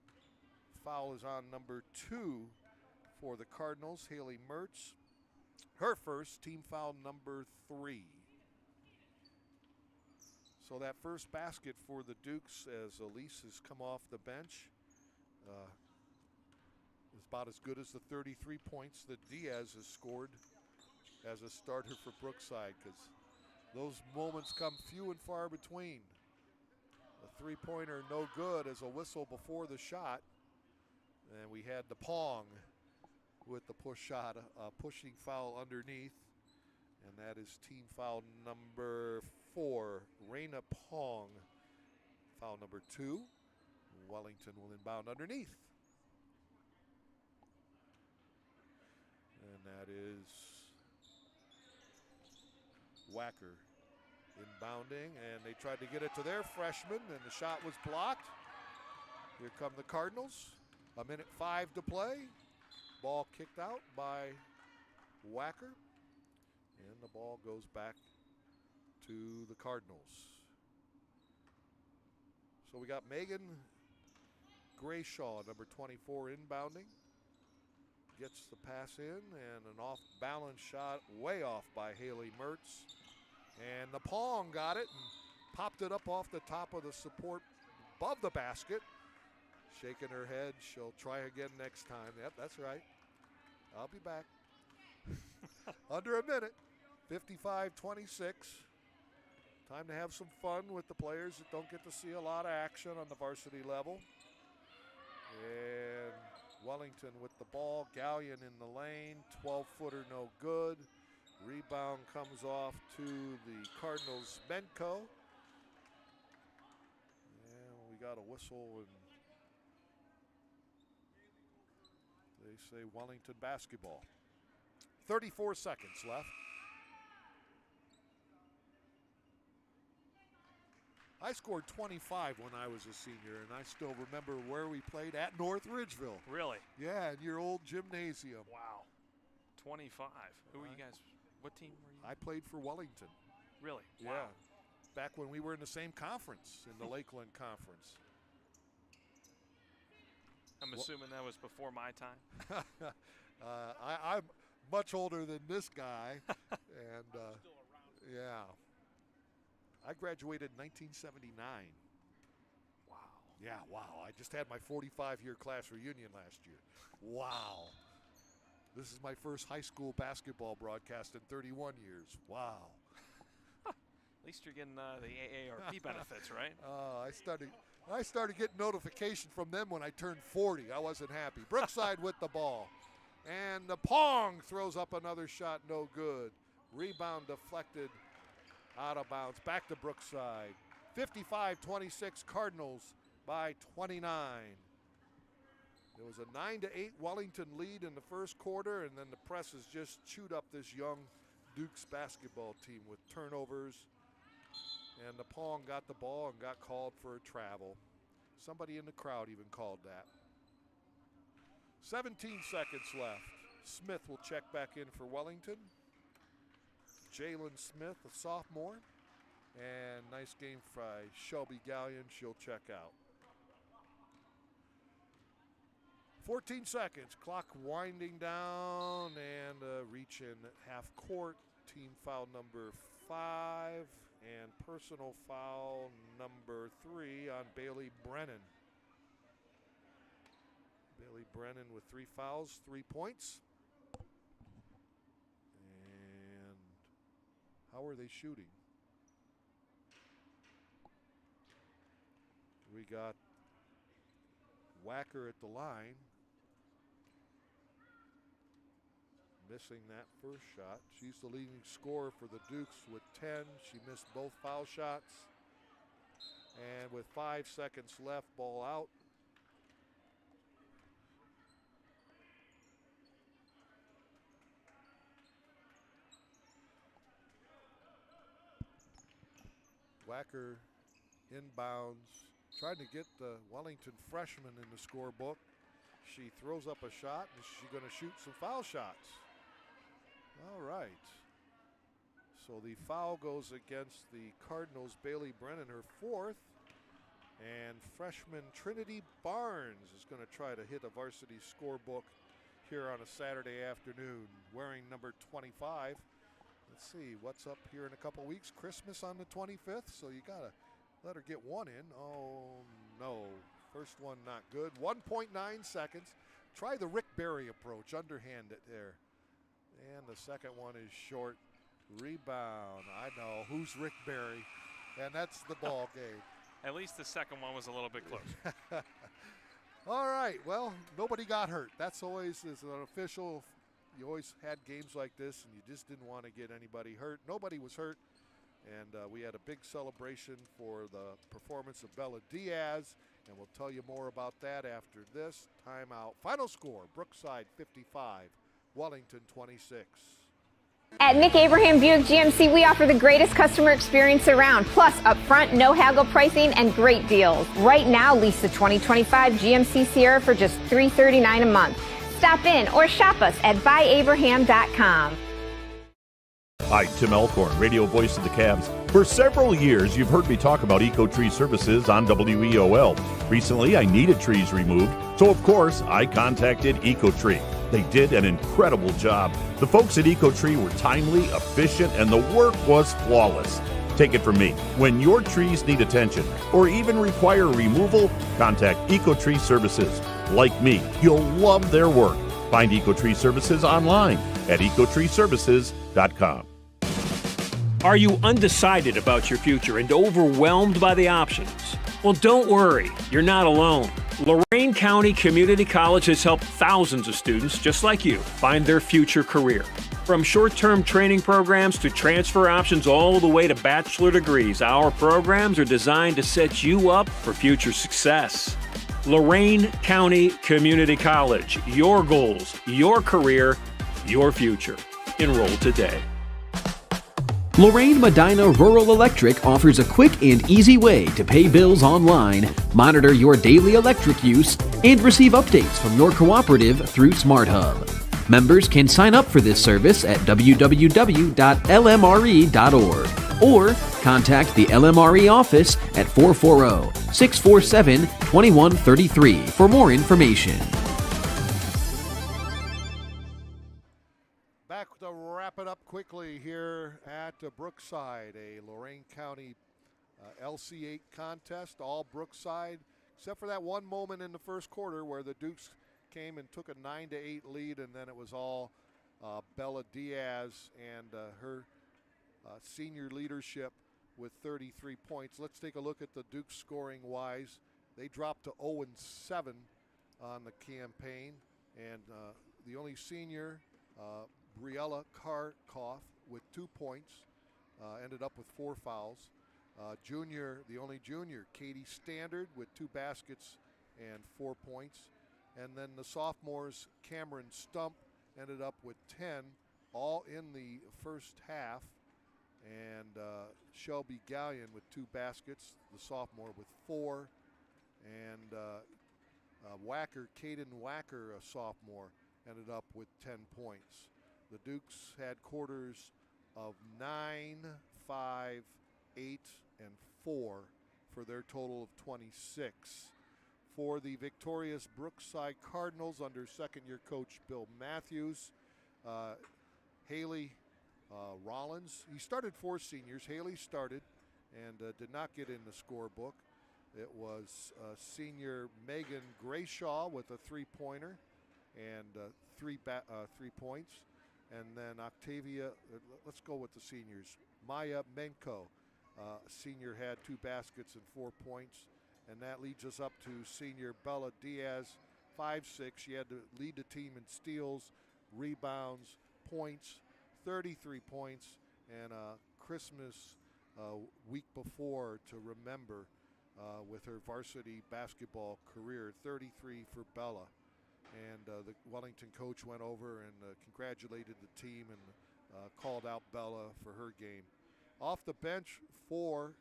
S2: Foul is on number 2 for the Cardinals, Haley Mertz. Her first, team foul number 3. So that first basket for the Dukes as Elise has come off the bench is about as good as the 33 points that Diaz has scored as a starter for Brookside, because those moments come few and far between. A three-pointer no good as a whistle before the shot. And we had the Pong with the push shot, a pushing foul underneath. And that is team foul number 4, Raina Pong. Foul number 2. Wellington will inbound underneath. And that is Whacker inbounding, and they tried to get it to their freshman, and the shot was blocked. Here come the Cardinals. 1:05 to play. Ball kicked out by Whacker, and the ball goes back to the Cardinals. So we got Megan Grayshaw, number 24, inbounding. Gets the pass in, and an off-balance shot way off by Haley Mertz. And the Pong got it and popped it up off the top of the support above the basket. Shaking her head. She'll try again next time. Yep, that's right. I'll be back. Under a minute. 55-26. Time to have some fun with the players that don't get to see a lot of action on the varsity level. And Wellington with the ball. Gallion in the lane. 12-footer no good. Rebound comes off to the Cardinals' Benko. And we got a whistle, and they say Wellington basketball. 34 seconds left. I scored 25 when I was a senior, and I still remember where we played at North Ridgeville.
S8: Really?
S2: Yeah, in your old gymnasium.
S8: Wow. 25. Who were you guys? What team were you?
S2: I played for Wellington.
S8: Really?
S2: Yeah.
S8: Wow.
S2: Back when we were in the same conference, in the Lakeland Conference.
S8: I'm assuming that was before my time.
S2: much older than this guy. And, yeah. I graduated in 1979. Wow. Yeah, wow. I just had my 45-year class reunion last year. Wow. This is my first high school basketball broadcast in 31 years. Wow.
S8: At least you're getting the AARP benefits, right?
S2: I started getting notification from them when I turned 40. I wasn't happy. Brookside with the ball. And the Pong throws up another shot, no good. Rebound deflected out of bounds. Back to Brookside. 55-26 Cardinals by 29. It was a 9-8 Wellington lead in the first quarter, and then the press has just chewed up this young Dukes basketball team with turnovers. And the Pong got the ball and got called for a travel. Somebody in the crowd even called that. 17 seconds left. Smith will check back in for Wellington. Jalen Smith, a sophomore. And nice game by Shelby Gallion. She'll check out. 14 seconds. Clock winding down and reach in half court. Team foul number 5 and personal foul number 3 on Bailey Brennan. Bailey Brennan with 3 fouls, 3 points. And how are they shooting? We got Wacker at the line. Missing that first shot. She's the leading scorer for the Dukes with 10. She missed both foul shots. And with 5 seconds left, ball out. Wacker inbounds, trying to get the Wellington freshman in the scorebook. She throws up a shot, and she's going to shoot some foul shots. All right. So the foul goes against the Cardinals. Bailey Brennan, her 4th. And freshman Trinity Barnes is going to try to hit a varsity scorebook here on a Saturday afternoon, wearing number 25. Let's see what's up here in a couple weeks. Christmas on the 25th, so you got to let her get one in. Oh, no. First one not good. 1.9 seconds. Try the Rick Barry approach, underhand it there. And the second one is short. Rebound. I know. Who's Rick Barry? And that's the ball game.
S8: At least the second one was a little bit closer.
S2: All right. Well, nobody got hurt. That's always, as an official, you always had games like this, and you just didn't want to get anybody hurt. Nobody was hurt. And we had a big celebration for the performance of Bella Diaz. And we'll tell you more about that after this timeout. Final score, Brookside 55. Wellington 26.
S3: At Nick Abraham Buick GMC, we offer the greatest customer experience around, plus upfront, no haggle pricing and great deals. Right now, lease the 2025 GMC Sierra for just $339 a month. Stop in or shop us at buyabraham.com.
S6: Hi, Tim Alcorn, radio voice of the Cavs. For several years, you've heard me talk about Eco-Tree Services on WEOL. Recently, I needed trees removed, so of course, I contacted Eco-Tree. They did an incredible job. The folks at Eco-Tree were timely, efficient, and the work was flawless. Take it from me, when your trees need attention or even require removal, contact Eco-Tree Services. Like me, you'll love their work. Find Eco-Tree Services online at ecotreeservices.com.
S5: Are you undecided about your future and overwhelmed by the options? Well, don't worry, you're not alone. Lorain County Community College has helped thousands of students just like you find their future career. From short-term training programs to transfer options all the way to bachelor degrees, our programs are designed to set you up for future success. Lorain County Community College, your goals, your career, your future. Enroll today.
S4: Lorain Medina Rural Electric offers a quick and easy way to pay bills online, monitor your daily electric use, and receive updates from your cooperative through SmartHub. Members can sign up for this service at www.lmre.org or contact the LMRE office at 440-647-2133 for more information.
S2: Back to wrap it up quickly here at Brookside, a Lorain County LC8 contest, all Brookside, except for that one moment in the first quarter where the Dukes came and took a 9-8 lead, and then it was all Bella Diaz and her senior leadership with 33 points. Let's take a look at the Dukes scoring-wise. They dropped to 0-7 on the campaign, and the only senior, Briella Karkoff, with 2 points, ended up with 4 fouls. Junior, the only junior, Katie Standard, with 2 baskets and 4 points. And then the sophomores, Cameron Stump, ended up with 10, all in the first half. And Shelby Gallion with 2 baskets, the sophomore with 4. And Caden Wacker, a sophomore, ended up with 10 points. The Dukes had quarters of 9, 5, 8, and 4 for their total of 26. For the victorious Brookside Cardinals under second-year coach Bill Matthews, Haley Rollins, he started 4 seniors. Haley started and did not get in the scorebook. It was senior Megan Grayshaw with a 3-pointer and 3 points. And then Octavia, let's go with the seniors. Maya Menko, senior, had 2 baskets and 4 points. And that leads us up to senior Bella Diaz, 5'6". She had to lead the team in steals, rebounds, points, 33 points, and a Christmas week before to remember with her varsity basketball career, 33 for Bella. And the Wellington coach went over and congratulated the team and called out Bella for her game. Off the bench for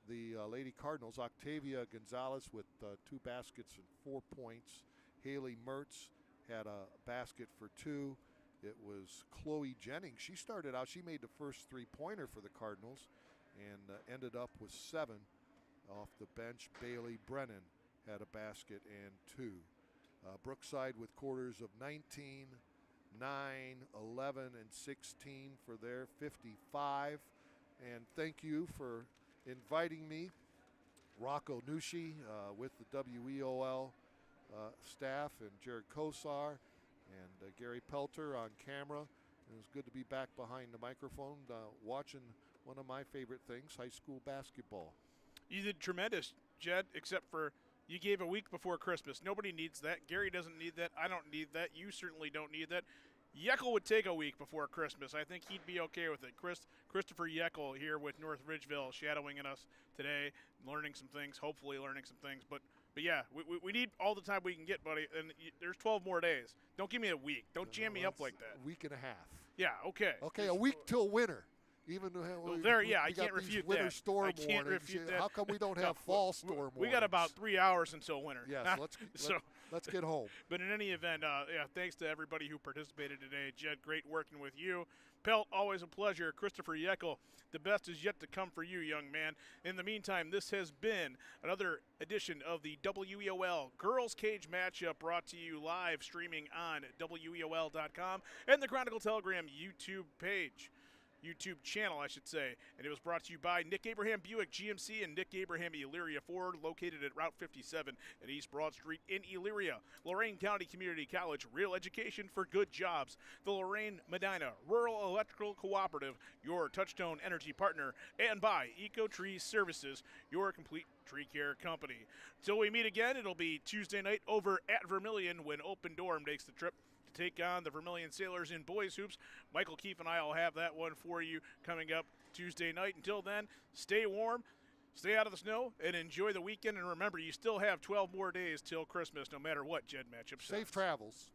S2: the Lady Cardinals, Octavia Gonzalez with 2 baskets and 4 points. Haley Mertz had a basket for 2. It was Chloe Jennings. She started out, she made the first 3-pointer for the Cardinals and ended up with 7. Off the bench, Bailey Brennan had a basket and 2. Brookside with quarters of 19, 9, 11, and 16 for their 55. And thank you for inviting me, Rocco Nushi, with the WEOL staff, and Jared Kosar and Gary Pelter on camera. It was good to be back behind the microphone watching one of my favorite things, high school basketball.
S1: You did tremendous, Jed, except for you gave a week before Christmas. Nobody needs that. Gary doesn't need that. I don't need that. You certainly don't need that. Yeckel would take a week before Christmas. I think he'd be okay with it. Christopher Yeckel here with North Ridgeville, shadowing us today, learning some things, hopefully learning some things. But yeah, we need all the time we can get, buddy. And there's 12 more days. Don't give me a week. Don't jam me up like that.
S2: A week and a half.
S1: Yeah, okay.
S2: Okay, a week till winter. Even though
S1: I can't refute
S2: winter
S1: that.
S2: Storm
S1: I can't
S2: warnings.
S1: refute that.
S2: How come we don't have fall storm warnings?
S1: We got about 3 hours until winter.
S2: Yes, let's get home.
S1: But in any event, thanks to everybody who participated today. Jed, great working with you. Pelt, always a pleasure. Christopher Yeckel, the best is yet to come for you, young man. In the meantime, this has been another edition of the WEOL Girls Cage Matchup, brought to you live streaming on WEOL.com and the Chronicle Telegram YouTube channel, I should say. And it was brought to you by Nick Abraham Buick GMC and Nick Abraham Elyria Ford, located at Route 57 at East Broad Street in Elyria. Lorain County Community College, real education for good jobs. The Lorain Medina Rural Electrical Cooperative, your touchstone energy partner. And by EcoTree Services, your complete tree care company. Till we meet again, it'll be Tuesday night over at Vermilion when Open Door makes the trip to take on the Vermilion Sailors in boys hoops. Michael Keefe and I will have that one for you coming up Tuesday night. Until then, stay warm, stay out of the snow, and enjoy the weekend. And remember, you still have 12 more days till Christmas, no matter what Jed matchup says.
S2: Safe travels.